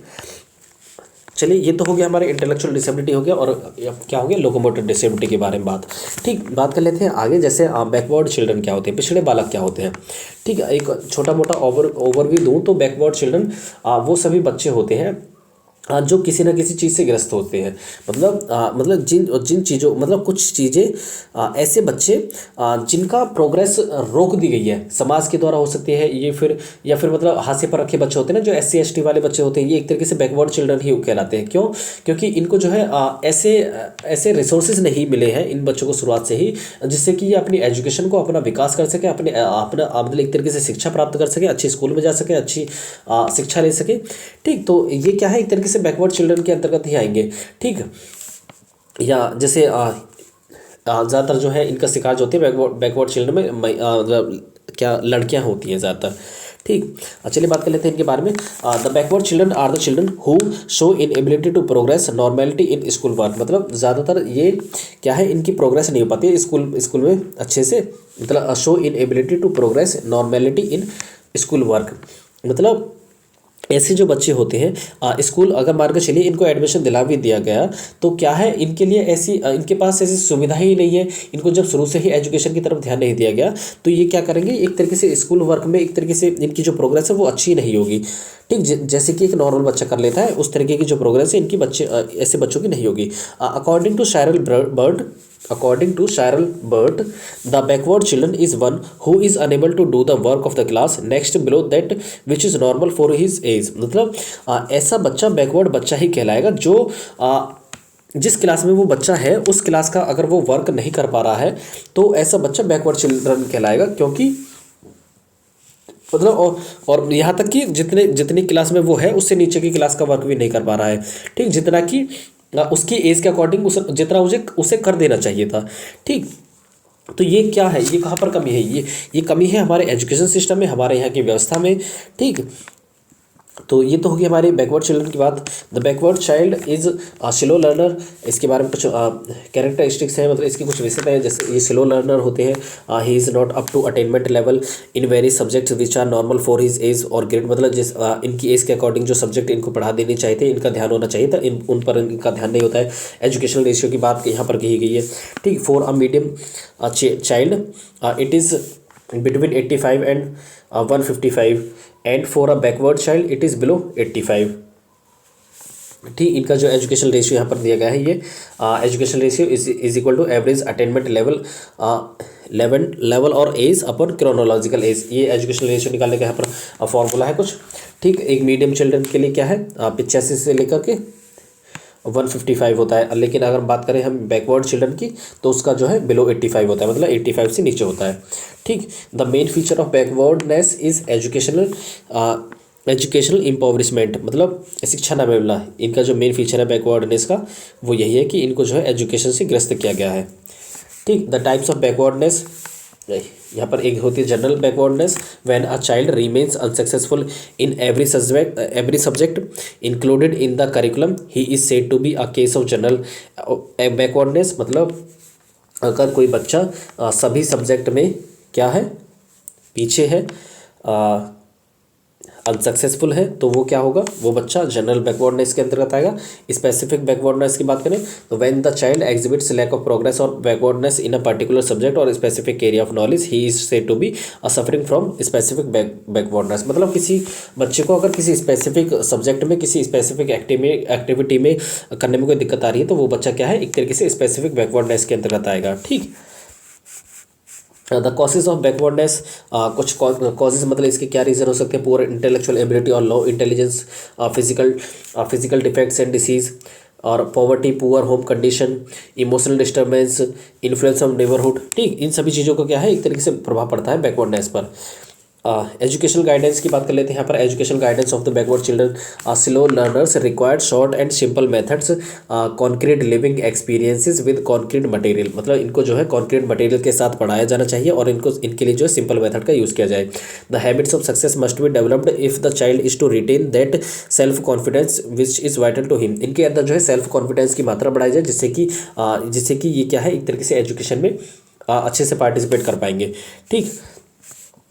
[SPEAKER 1] चलिए ये तो हो गया हमारे इंटेलेक्चुअल डिसेबिलिटी हो गया, और क्या हो गया, लोकोमोटर डिसेबिलिटी के बारे में बात। ठीक, बात कर लेते हैं आगे, जैसे बैकवर्ड चिल्ड्रन क्या होते हैं, पिछड़े बालक क्या होते हैं। ठीक है, एक छोटा मोटा ओवरव्यू दूँ तो बैकवर्ड चिल्ड्रन वो सभी बच्चे होते हैं जो किसी न किसी चीज़ से ग्रस्त होते हैं, मतलब जिन चीज़ों, मतलब कुछ चीज़ें, ऐसे बच्चे जिनका प्रोग्रेस रोक दी गई है समाज के द्वारा, हो सकती है ये, फिर या फिर मतलब हाशिए पर रखे बच्चे होते हैं ना, जो SC ST वाले बच्चे होते हैं, ये एक तरीके से बैकवर्ड चिल्ड्रन ही कहलाते हैं। क्यों? क्योंकि इनको जो है ऐसे रिसोर्सेज नहीं मिले हैं इन बच्चों को शुरुआत से ही, जिससे कि ये अपनी एजुकेशन को अपना विकास कर सके, अपना मतलब एक तरीके से शिक्षा प्राप्त कर सके, अच्छे स्कूल में जा सके, अच्छी शिक्षा ले सके। ठीक, तो ये क्या है, एक तरीके से बैकवर्ड चिल्ड्रन के अंतर्गत ही आएंगे। ठीक, या जैसे ज़्यादातर जो है इनका शिकार जो होते हैं बैकवर्ड चिल्ड्रन में मतलब क्या लड़कियां होती हैं ज़्यादातर। ठीक, चलिए बात कर लेते हैं इनके बारे में। The backward children are the children who show inability to progress normality in school work. मतलब ज़्यादातर ये क्या है, इनकी प्रोग्रेस नहीं हो पाती है स्कूल में अच्छे से। मतलब show inability to progress normality in school work, मतलब ऐसे जो बच्चे होते हैं स्कूल अगर मान के चलिए इनको एडमिशन दिला भी दिया गया तो क्या है, इनके लिए ऐसी इनके पास ऐसी सुविधा ही नहीं है। इनको जब शुरू से ही एजुकेशन की तरफ ध्यान नहीं दिया गया तो ये क्या करेंगे, एक तरीके से स्कूल वर्क में एक तरीके से इनकी जो प्रोग्रेस है वो अच्छी नहीं होगी। ठीक, जैसे कि एक नॉर्मल बच्चा कर लेता है उस तरीके की जो प्रोग्रेस है इनकी बच्चे ऐसे बच्चों की नहीं होगी। According to Cyril Burt, the backward children is one who is unable to do the work of the class next below that which is normal for his age। मतलब ऐसा बच्चा बैकवर्ड बच्चा ही कहलाएगा जो जिस क्लास में वो बच्चा है उस क्लास का अगर वो वर्क नहीं कर पा रहा है तो ऐसा बच्चा बैकवर्ड चिल्ड्रन कहलाएगा। क्योंकि मतलब और यहाँ तक कि जितनी क्लास में वो है उससे नीचे की क्लास का वर्क भी नहीं कर पा रहा है। ठीक, जितना कि उसकी एज के अकॉर्डिंग जितना उसे कर देना चाहिए था। ठीक, तो ये क्या है, ये कहाँ पर कमी है, ये कमी है हमारे एजुकेशन सिस्टम में, हमारे यहाँ की व्यवस्था में। ठीक, तो ये तो होगी हमारी बैकवर्ड चिल्ड्रन की बात। The backward child is slow learner, इसके बारे में कुछ कैरेक्टरिस्टिक्स हैं, मतलब इसकी कुछ विशेषताएं हैं। जैसे ये स्लो लर्नर होते हैं, he is not up to attainment level in very subjects which are normal for his age और ग्रेड। मतलब जिस इनकी एज के अकॉर्डिंग जो सब्जेक्ट इनको पढ़ा देने चाहिए थे इनका ध्यान होना चाहिए था, उन पर इनका ध्यान नहीं होता है। एजुकेशनल रेशियो की बात यहाँ पर कही गई है। ठीक, for a medium child it is between 85 and 155 and for a backward child it is below 85। ठीक, इनका जो एजुकेशन रेशियो यहाँ पर दिया गया है, ये education ratio is equal to average attainment level और एज अपन क्रोनोलॉजिकल एज। ये एजुकेशन रेशियो निकालने का यहाँ पर फॉर्मूला है कुछ। ठीक, एक मीडियम चिल्ड्रन के लिए क्या है 85 से लेकर के 155 होता है, लेकिन अगर बात करें हम बैकवर्ड चिल्ड्रन की तो उसका जो है बिलो 85 होता है, मतलब 85 से नीचे होता है। ठीक, the main feature of backwardness is educational impoverishment, मतलब शिक्षा न मिलना। इनका जो मेन फीचर है बैकवर्डनेस का वो यही है कि इनको जो है एजुकेशन से ग्रस्त किया गया है। ठीक, द टाइप्स ऑफ बैकवर्डनेस, यहाँ पर एक होती है general backwardness, when a child remains unsuccessful in every subject included in the curriculum he is said to be a case of general backwardness. मतलब अगर कोई बच्चा सभी सब्जेक्ट में क्या है, पीछे है, अनसक्सेसफुल है, तो वो क्या होगा, वो बच्चा जनरल बैकवर्डनेस के अंतर्गत आएगा। स्पेसिफिक बैकवर्डनेस की बात करें तो when the child exhibits lack of progress और backwardness in a particular subject और specific area of knowledge he is said to be a suffering from specific backwardness. मतलब किसी बच्चे को अगर किसी स्पेसिफिक सब्जेक्ट में किसी स्पेसिफिक एक्टिविटी में करने में कोई दिक्कत आ रही है तो वो बच्चा क्या है, एक तरीके से स्पेसिफिक बैकवर्डनेस के अंतर्गत आएगा। ठीक, द कॉजेज ऑफ बैकवर्डनेस, कुछ कॉजेज मतलब इसके क्या रीज़न हो सकते हैं, पुअर इंटेलेक्चुअल एबिलिटी और low intelligence, physical defects and disease और poverty, poor home condition, emotional disturbance, influence of neighbourhood. ठीक, इन सभी चीज़ों का क्या है, एक तरीके से प्रभाव पड़ता है बैकवर्डनेस पर। एजुकेशनल गाइडेंस की बात कर लेते हैं यहाँ पर। Educational guidance of the backward children, slow learners required short and simple methods, concrete living experiences with concrete material. मतलब इनको जो है कॉन्क्रीट मटेरियल के साथ पढ़ाया जाना चाहिए और इनके लिए जो है सिंपल मेथड का यूज़ किया जाए। The habits of success must be developed if the child is to retain that self confidence which is vital to him. इनके अंदर जो है सेल्फ कॉन्फिडेंस की मात्रा बढ़ाई जाए जिससे कि ये क्या है, एक तरीके से एजुकेशन में अच्छे से पार्टिसिपेट कर पाएंगे। ठीक,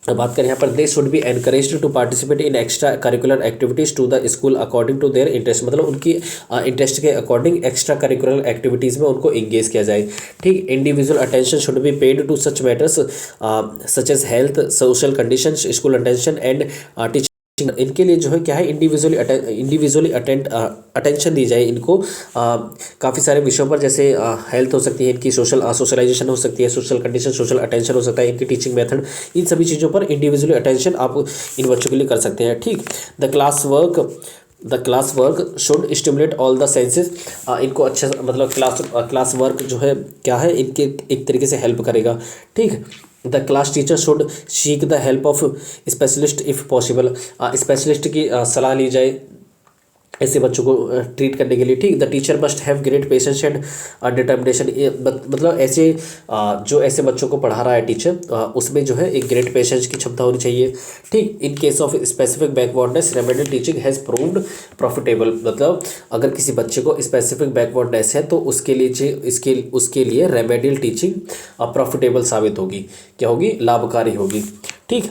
[SPEAKER 1] बात करें यहाँ पर, they should be encouraged to participate in extra curricular activities to the school according to their interest. मतलब उनकी इंटरेस्ट के अकॉर्डिंग एक्स्ट्रा करिकुलर एक्टिविटीज़ में उनको इंगेज किया जाए। ठीक, individual attention should be paid to such matters such as health, social condition, school attention and teaching. इनके लिए जो है क्या है, इंडिविजुअली अटेंशन दी जाए इनको काफ़ी सारे विषयों पर, जैसे हेल्थ हो सकती है इनकी, सोशलाइजेशन हो सकती है, सोशल कंडीशन, सोशल अटेंशन हो सकता है, इनकी टीचिंग मेथड, इन सभी चीज़ों पर इंडिविजुअली अटेंशन आप इन बच्चों के लिए कर सकते हैं। ठीक, the class work should stimulate all the senses. इनको अच्छा मतलब क्लास वर्क जो है क्या है, इनके एक तरीके से हेल्प करेगा। ठीक, the class teacher should seek the help of specialist if possible. Specialist की सलाह ली जाए ऐसे बच्चों को ट्रीट करने के लिए। ठीक, the teacher must have great patience and determination. मतलब ऐसे जो ऐसे बच्चों को पढ़ा रहा है टीचर, उसमें जो है एक ग्रेट पेशेंस की क्षमता होनी चाहिए। ठीक, in case of specific backwardness remedial teaching has proved profitable. मतलब अगर किसी बच्चे को स्पेसिफिक बैकवर्डनेस है तो उसके लिए उसके लिए रेमेडियल टीचिंग प्रॉफिटेबल साबित होगी। क्या होगी? लाभकारी होगी। ठीक,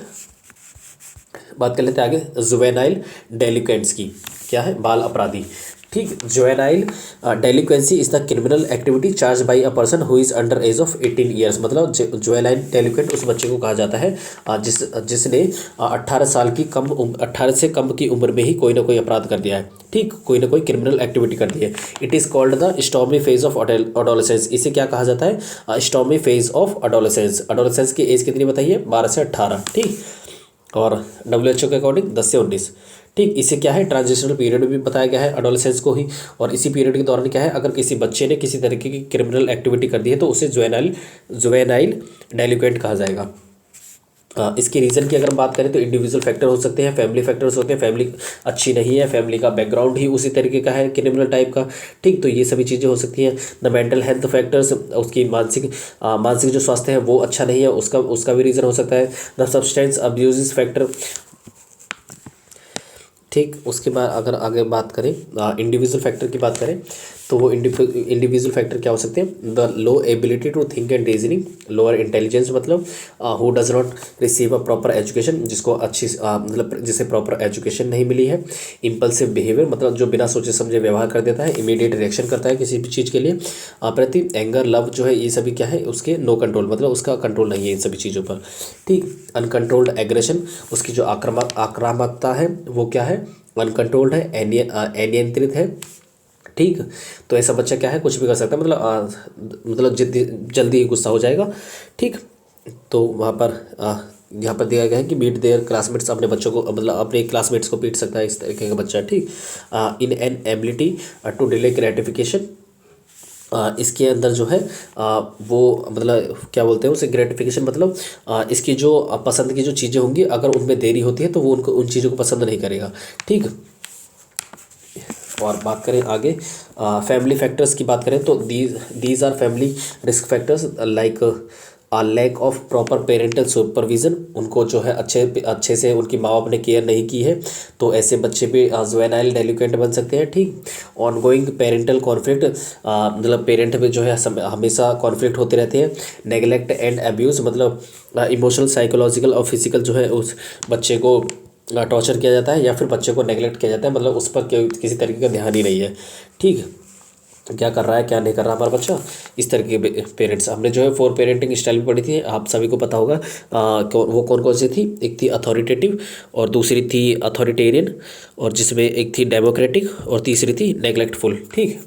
[SPEAKER 1] बात कर लेते हैं आगे जुवेनाइल डेलिक्वेंट्स की। क्या है? बाल अपराधी। ठीक, juvenile delinquency is the criminal activity charge by a person who is under age of 18 years. मतलब जुवेनाइल डेलिक्वेंट उस बच्चे को कहा जाता है जिसने 18 साल की 18 से कम की उम्र में ही कोई ना कोई अपराध कर दिया है। ठीक, कोई ना कोई क्रिमिनल एक्टिविटी कर दी है। It is called the stormy phase of adolescence. इसे क्या कहा जाता है? Stormy phase of adolescence. Adolescence की एज कितनी बताइए? 12 से 18। ठीक, और WHO के अकॉर्डिंग 10 से 19। ठीक, इसे क्या है? ट्रांजिशनल पीरियड भी बताया गया है एडोलेसेंस को ही। और इसी पीरियड के दौरान क्या है? अगर किसी बच्चे ने किसी तरीके की क्रिमिनल एक्टिविटी कर दी है तो उसे जुवेनाइल डेलिक्वेंट कहा जाएगा। इसके रीज़न की अगर बात करें तो इंडिविजुअल फैक्टर हो सकते हैं, फैमिली फैक्टर्स होते हैं, फैमिली अच्छी नहीं है, फैमिली का बैकग्राउंड ही उसी तरीके का है क्रिमिनल टाइप का। ठीक, तो ये सभी चीज़ें हो सकती हैं। द मेंटल हेल्थ फैक्टर्स, उसकी मानसिक जो स्वास्थ्य है वो अच्छा नहीं है, उसका भी रीज़न हो सकता है। The substance abuse factor. ठीक, उसके बाद अगर आगे बात करें इंडिविजुअल फैक्टर की बात करें तो वो इंडिविजुअल फैक्टर क्या हो सकते हैं? The low ability to think and reasoning, lower intelligence, मतलब who does not receive a proper education, जिसको अच्छी मतलब जिसे प्रॉपर एजुकेशन नहीं मिली है। इम्पल्सिव बिहेवियर, मतलब जो बिना सोचे समझे व्यवहार कर देता है, इमीडिएट रिएक्शन करता है किसी भी चीज़ के लिए प्रति। एंगर, लव जो है ये सभी क्या है? उसके नो कंट्रोल, मतलब उसका कंट्रोल नहीं है इन सभी चीज़ों पर। ठीक, अनकंट्रोल्ड एग्रेशन, उसकी जो आक्रामकता है वो क्या है? अनकंट्रोल्ड है, अनियंत्रित है। ठीक, तो ऐसा बच्चा क्या है? कुछ भी कर सकता है, मतलब जल्दी ही गुस्सा हो जाएगा। ठीक, तो वहाँ पर यहाँ पर दिया गया है कि बीट देयर क्लासमेट्स, अपने बच्चों को मतलब अपने क्लासमेट्स को पीट सकता है इस तरीके का बच्चा। ठीक, in an ability to delay gratification, इसके अंदर जो है वो मतलब क्या बोलते हैं उसे? ग्रेटिफिकेशन, मतलब इसकी जो पसंद की जो चीज़ें होंगी अगर उनमें देरी होती है तो वो उनको उन चीज़ों को पसंद नहीं करेगा। ठीक, और बात करें आगे फैमिली फैक्टर्स की बात करें तो these are family risk factors like lack of proper parental supervision. उनको जो है अच्छे से उनकी माँ बाप ने केयर नहीं की है तो ऐसे बच्चे भी जुवेनाइल डेलिक्वेंट बन सकते हैं। ठीक, ऑनगोइंग पेरेंटल कॉन्फ्लिक्ट, मतलब पेरेंट में जो है हमेशा कॉन्फ्लिक्ट होते रहते हैं। नेगलेक्ट एंड अब्यूज़, मतलब इमोशनल साइकोलॉजिकल और फिजिकल जो है उस बच्चे को टॉर्चर किया जाता है या फिर बच्चे को नेगलेक्ट किया जाता है, मतलब उस पर किसी तरीके का ध्यान ही नहीं है। ठीक, क्या कर रहा है क्या नहीं कर रहा हमारा बच्चा, इस तरह के पेरेंट्स। हमने जो है 4 पेरेंटिंग स्टाइल भी पढ़ी थी, आप सभी को पता होगा। वो कौन कौन सी थी? एक थी अथॉरिटेटिव, और दूसरी थी अथॉरिटेरियन, और जिसमें एक थी डेमोक्रेटिक, और तीसरी थी नेग्लेक्टफुल। ठीक,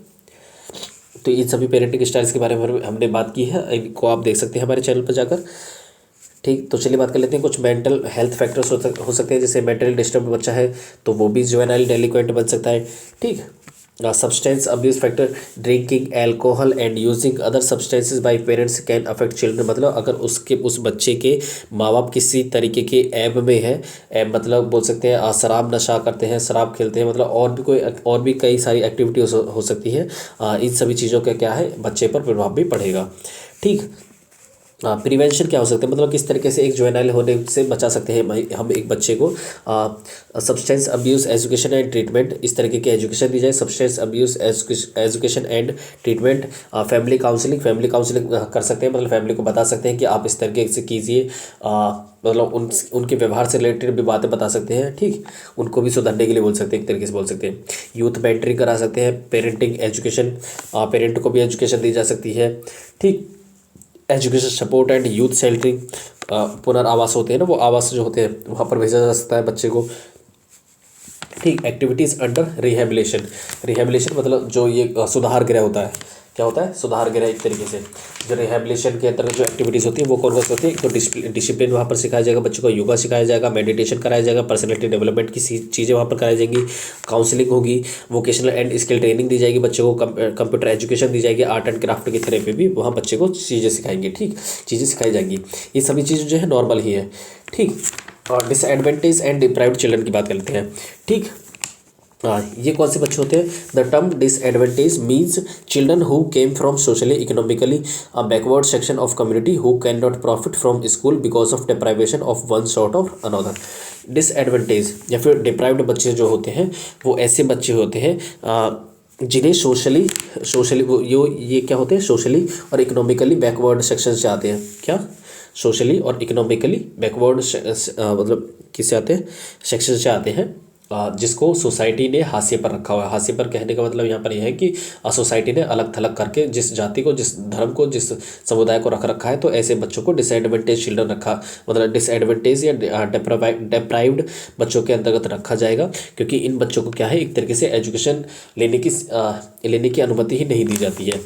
[SPEAKER 1] तो इन सभी पेरेंटिंग स्टाइल्स के बारे में हमने बात की है, इनको आप देख सकते हैं हमारे चैनल पर जाकर। ठीक, तो चलिए बात कर लेते हैं कुछ मेंटल हेल्थ फैक्टर्स हो सकते हैं। जैसे मेंटली डिस्टर्ब बच्चा है तो वो भी जुवेनाइल डेलिक्वेंट बन सकता है। ठीक, substance abuse factor, drinking alcohol and using other substances bye parents can affect children. मतलब अगर उस बच्चे के माँ बाप किसी तरीके के ऐब में है, मतलब बोल सकते हैं शराब नशा करते हैं, शराब खेलते हैं, मतलब और भी कई सारी एक्टिविटी हो सकती है। इन सभी चीज़ों का क्या है? बच्चे पर प्रभाव भी पड़ेगा। ठीक, प्रिवेंशन क्या हो सकता है? मतलब किस तरीके से एक जुवेनाइल होने से बचा सकते हैं हम एक बच्चे को? Substance abuse education and treatment, इस तरीके की एजुकेशन दी जाए। Substance abuse education and treatment, family counselling कर सकते हैं, मतलब फैमिली को बता सकते हैं कि आप इस तरीके से कीजिए, मतलब उनके व्यवहार से रिलेटेड भी बातें बता सकते हैं। ठीक, उनको भी सुधरने के लिए बोल सकते हैं, एक तरीके से बोल सकते हैं। यूथ मेंटरिंग करा सकते हैं, पेरेंटिंग एजुकेशन, पेरेंट को भी एजुकेशन दी जा सकती है। ठीक, education support and youth sheltering, पुनर्वास होते हैं ना, वो आवास जो होते हैं वहाँ पर भेजा जा सकता है बच्चे को। ठीक, एक्टिविटीज़ अंडर रिहेबिलिटेशन मतलब जो ये सुधार गृह होता है, क्या होता है? सुधार गृह। एक तरीके से जो रिहेबिलिटेशन के अंतर्गत जो एक्टिविटीज़ होती है वो कौन कौन सी होती है? तो डिसिप्लिन वहाँ पर सिखाया जाएगा बच्चों को, योगा सिखाया जाएगा, मेडिटेशन कराया जाएगा, पर्सनैलिटी डेवलपमेंट की चीज़ें वहाँ पर कराई जाएंगी, काउंसलिंग होगी, वोकेशनल एंड स्किल ट्रेनिंग दी जाएगी बच्चों को, कंप्यूटर एजुकेशन दी जाएगी, आर्ट एंड क्राफ्ट की थेरेपी भी वहाँ बच्चे को चीज़ें सिखाएंगे। ठीक, चीज़ें सिखाई जाएंगी। ये सभी चीज़ें जो है नॉर्मल ही है। ठीक, और डिसएडवांटेज एंड डिप्राइव्ड चिल्ड्रन की बात कर लेते हैं। ठीक, ये कौन से बच्चे होते हैं? The term disadvantage means children who came from socially economically backward section of community who can not profit from school because of deprivation of one sort of another. Disadvantage या फिर डिप्राइव्ड बच्चे जो होते हैं वो ऐसे बच्चे होते हैं जिन्हें सोशली सोशली वो ये क्या होते हैं? सोशली और इकोनॉमिकली बैकवर्ड सेक्शन से आते हैं। क्या? सोशली और इकोनॉमिकली बैकवर्ड मतलब किससे आते हैं? सेक्शन से आते हैं जिसको सोसाइटी ने हाशिए पर रखा हुआ है। हाशिए पर कहने का मतलब यहाँ पर यह है कि सोसाइटी ने अलग थलग करके जिस जाति को, जिस धर्म को, जिस समुदाय को रख रखा है, तो ऐसे बच्चों को डिसएडवांटेज चिल्ड्रन रखा, मतलब डिसएडवांटेज या डिप्राइव्ड बच्चों के अंतर्गत रखा जाएगा, क्योंकि इन बच्चों को क्या है, एक तरीके से एजुकेशन लेने की अनुमति ही नहीं दी जाती है।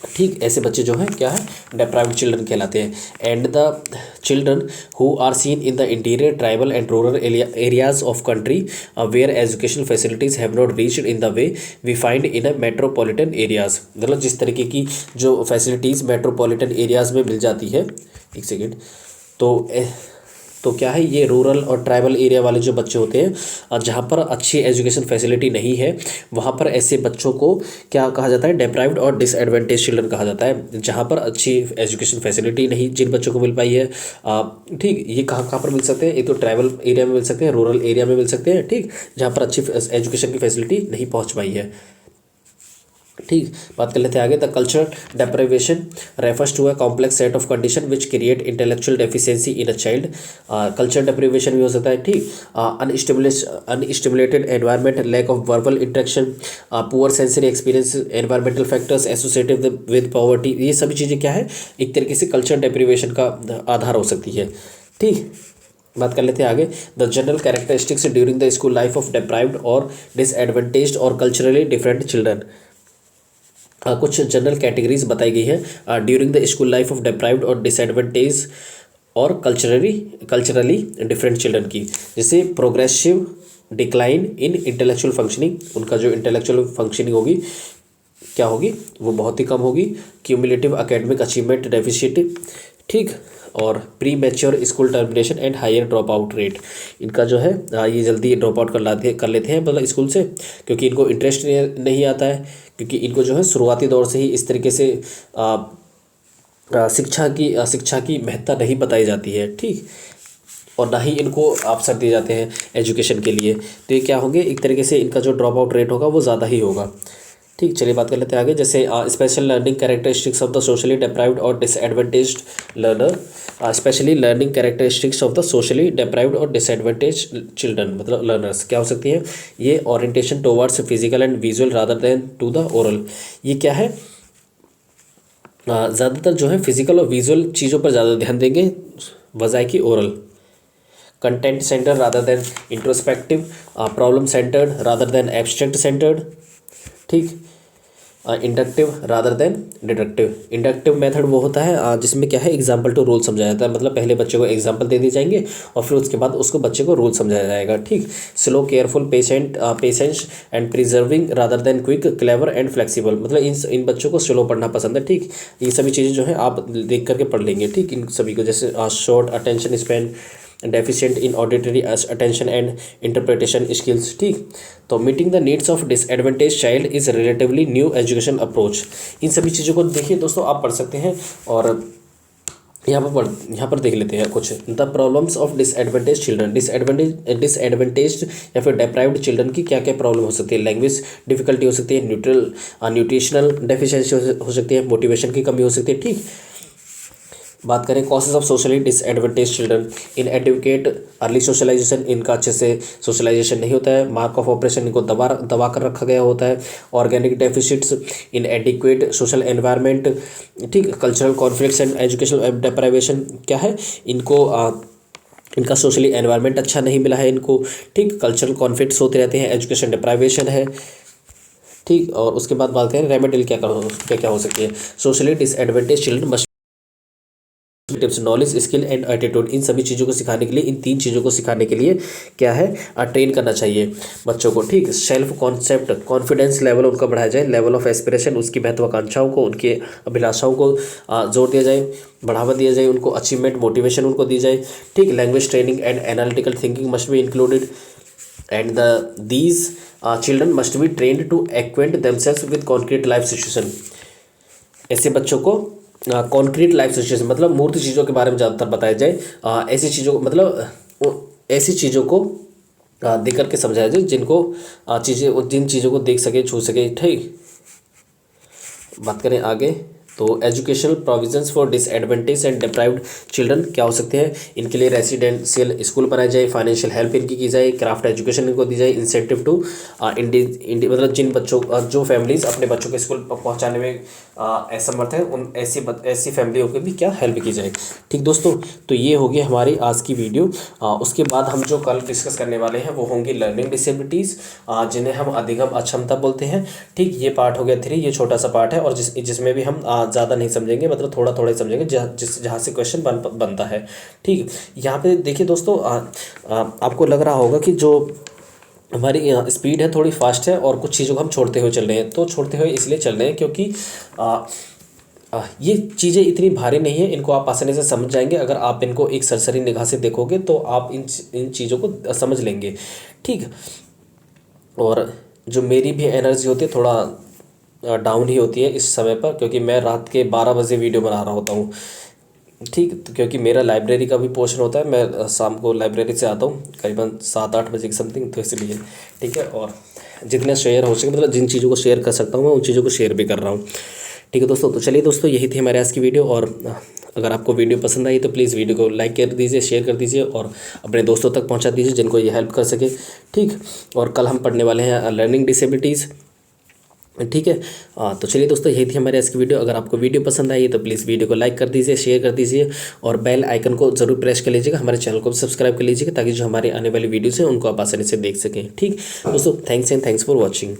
[SPEAKER 1] ठीक, ऐसे बच्चे जो हैं क्या है? डिप्राइव्ड चिल्ड्रन कहलाते हैं। And the children who are seen in the interior tribal and rural areas of country where educational facilities have not reached in the way we find in a metropolitan areas. मतलब जिस तरीके की जो facilities metropolitan areas में मिल जाती है, एक second, तो क्या है, ये रूरल और ट्राइबल एरिया वाले जो बच्चे होते हैं जहाँ पर अच्छी एजुकेशन फैसिलिटी नहीं है, वहाँ पर ऐसे बच्चों को क्या कहा जाता है? डिप्राइव्ड और डिसएडवांटेज चिल्ड्रन कहा जाता है। जहाँ पर अच्छी एजुकेशन फैसिलिटी नहीं जिन बच्चों को मिल पाई है, ठीक, ये कहाँ कहाँ पर मिल सकते हैं? एक तो ट्राइबल एरिया में मिल सकते हैं, रूरल एरिया में मिल सकते हैं, ठीक, जहाँ पर अच्छी एजुकेशन की फैसिलिटी नहीं पहुँच पाई है। ठीक, बात कर लेते हैं आगे। The culture deprivation refers to a complex set of condition which create intellectual deficiency in a child. Culture deprivation भी हो सकता है। ठीक, unstimulated environment, lack of verbal interaction, poor sensory experience, environmental factors associated with poverty, ये सभी चीज़ें क्या है, एक तरीके से कल्चर डेप्रिवेशन का आधार हो सकती है। ठीक, बात कर लेते हैं आगे। The general characteristics during the school life of deprived और डिसएडवांटेज्ड और कल्चरली डिफरेंट चिल्ड्रन। कुछ जनरल कैटेगरीज बताई गई है during the school life of deprived और डिसएडवांटेज और कल्चरली डिफरेंट चिल्ड्रन की, जैसे progressive decline in intellectual functioning, उनका जो इंटेलेक्चुअल फंक्शनिंग होगी क्या होगी, वो बहुत ही कम होगी। क्यूमुलेटिव एकेडमिक अचीवमेंट डेफिशिट, ठीक, और premature school termination and higher drop out rate, इनका जो है ये जल्दी ड्रॉप आउट कर लेते हैं मतलब स्कूल से, क्योंकि इनको इंटरेस्ट नहीं आता है, क्योंकि इनको जो है शुरुआती दौर से ही इस तरीके से शिक्षा की महत्ता नहीं बताई जाती है। ठीक, और ना ही इनको अवसर दिए जाते हैं एजुकेशन के लिए, तो ये क्या होंगे, एक तरीके से इनका जो ड्रॉप आउट रेट होगा वो ज़्यादा ही होगा। ठीक, चलिए बात कर लेते हैं आगे। जैसे special learning characteristics of the socially deprived और disadvantaged learner, specially learning characteristics of the socially deprived और डिसएडवांटेज्ड चिल्ड्रन, मतलब लर्नर्स क्या हो सकती हैं, ये orientation towards physical and visual rather than to the oral, ये क्या है, ज़्यादातर जो है फिजिकल और विजुअल चीज़ों पर ज़्यादा ध्यान देंगे बजाय कि oral. Content centre rather than introspective, problem centred rather than abstract centred. ठीक, inductive rather than deductive. Inductive method वो होता है जिसमें क्या है, एग्जाम्पल टू रूल समझाया जाता है, मतलब पहले बच्चे को एग्जाम्पल दे दिए जाएंगे और फिर उसके बाद उसको बच्चे को रूल समझाया जाएगा। ठीक, slow careful patience and preserving rather than quick clever and flexible, मतलब इन बच्चों को स्लो पढ़ना पसंद है। ठीक, ये सभी चीज़ें जो है आप देख करके पढ़ लेंगे। ठीक, इन सभी को, जैसे short attention span, deficient in auditory attention and interpretation skills. ठीक, तो meeting the needs of disadvantage child is relatively new education approach. इन सभी चीज़ों को देखिए दोस्तों, आप पढ़ सकते हैं और यहाँ पर देख लेते हैं कुछ। The problems of disadvantage children, disadvantage या फिर डिप्राइव्ड चिल्ड्रन की क्या क्या प्रॉब्लम हो सकती है। लैंग्वेज डिफिकल्टी हो सकती है, न्यूट्रिशनल डेफिशिएंसी हो सकती है, मोटिवेशन की कमी हो सकती है। ठीक, बात करें causes of socially disadvantage children, inadequate early socialization, इनका अच्छे से सोशलाइजेशन नहीं होता है, मार्क ऑफ ऑपरेशन इनको दबा कर रखा गया होता है, ऑर्गेनिक डेफिसिट्स, इन एडिक्वेट सोशल एनवायरनमेंट। ठीक, cultural conflicts and educational deprivation, क्या है, इनको इनका सोशली एनवायरनमेंट अच्छा नहीं मिला है इनको। ठीक, कल्चरल कॉन्फ्लिक्ट्स होते रहते हैं, एजुकेशन डिप्राइवेशन है। ठीक, और उसके बाद बात करें रेमेडियल क्या हो सकती है। Socially disadvantage children must tips, knowledge, skill and attitude, इन सभी चीज़ों को सिखाने के लिए, इन 3 चीज़ों को सिखाने के लिए क्या है, ट्रेन करना चाहिए बच्चों को। ठीक, सेल्फ कॉन्सेप्ट, कॉन्फिडेंस लेवल उनका बढ़ाया जाए, लेवल ऑफ एस्पिरेशन, उसकी महत्वाकांक्षाओं को, उनके अभिलाषाओं को जोर दिया जाए, बढ़ावा दिया जाए, उनको अचीवमेंट मोटिवेशन उनको दी जाए। ठीक, language training and analytical thinking must be included. And these children must be trained to acquaint themselves with concrete life situation. ऐसे बच्चों को कॉन्क्रीट लाइफ सिचुएशन मतलब मूर्त चीज़ों के बारे में ज़्यादातर बताया जाए। ऐसी चीज़ों को ऐसी चीज़ों को देख करके समझाया जाए जिनको जिन चीज़ों को देख सके, छू सके। ठीक, बात करें आगे तो educational provisions for disadvantage and deprived children क्या हो सकते हैं। इनके लिए रेसिडेंशियल स्कूल बनाए जाए, फाइनेंशियल हेल्प इनकी की जाए, क्राफ्ट एजुकेशन इनको दी जाए, इंसेंटिव टू मतलब जिन बच्चों जो फैमिलीज अपने बच्चों को स्कूल पहुंचाने में असमर्थ है उन ऐसी फैमिलियों को भी क्या हेल्प की जाए। ठीक दोस्तों, तो ये होगी हमारी आज की वीडियो। उसके बाद हम जो कल डिस्कस करने वाले हैं वो होंगी लर्निंग डिसेबिलिटीज़, जिन्हें हम अधिगम अक्षमता बोलते हैं। ठीक, ये पार्ट हो गया 3, ये छोटा सा पार्ट है और जिसमें भी हम ज़्यादा नहीं समझेंगे, मतलब थोड़ा थोड़ा ही समझेंगे जहाँ से क्वेश्चन बनता है। ठीक, यहाँ पे देखिए दोस्तों, आपको लग रहा होगा कि जो हमारी स्पीड है थोड़ी फास्ट है और कुछ चीज़ों को हम छोड़ते हुए चल रहे हैं। तो छोड़ते हुए इसलिए चल रहे हैं क्योंकि ये चीज़ें इतनी भारी नहीं है, इनको आप आसानी से समझ जाएंगे। अगर आप इनको एक सरसरी निगाह से देखोगे तो आप इन चीज़ों को समझ लेंगे। ठीक, और जो मेरी भी एनर्जी होती है थोड़ा डाउन ही होती है इस समय पर, क्योंकि मैं रात के 12 बजे वीडियो बना रहा होता हूँ। ठीक, तो क्योंकि मेरा लाइब्रेरी का भी पोर्शन होता है, मैं शाम को लाइब्रेरी से आता हूँ करीबन 7-8 बजे की समथिंग, तो इसलिए ठीक है। और जितना शेयर हो सके, मतलब जिन चीज़ों को शेयर कर सकता हूँ मैं उन चीज़ों को शेयर भी कर रहा हूँ। ठीक है दोस्तों, तो चलिए दोस्तों, यही थी हमारे आज की वीडियो। और अगर आपको वीडियो पसंद आई तो प्लीज़ वीडियो को लाइक कर दीजिए, शेयर कर दीजिए और अपने दोस्तों तक पहुँचा दीजिए जिनको ये हेल्प कर सके। ठीक, और कल हम पढ़ने वाले हैं लर्निंग डिसेबिलिटीज़। ठीक है, तो चलिए दोस्तों, यही थी हमारी आज की वीडियो। अगर आपको वीडियो पसंद आई तो प्लीज़ वीडियो को लाइक कर दीजिए, शेयर कर दीजिए और बेल आइकन को ज़रूर प्रेस कर लीजिएगा। हमारे चैनल को भी सब्सक्राइब कर लीजिएगा ताकि जो हमारे आने वाली वीडियोज़ हैं उनको आप आसानी से देख सकें। ठीक दोस्तों, थैंक्स फॉर वॉचिंग।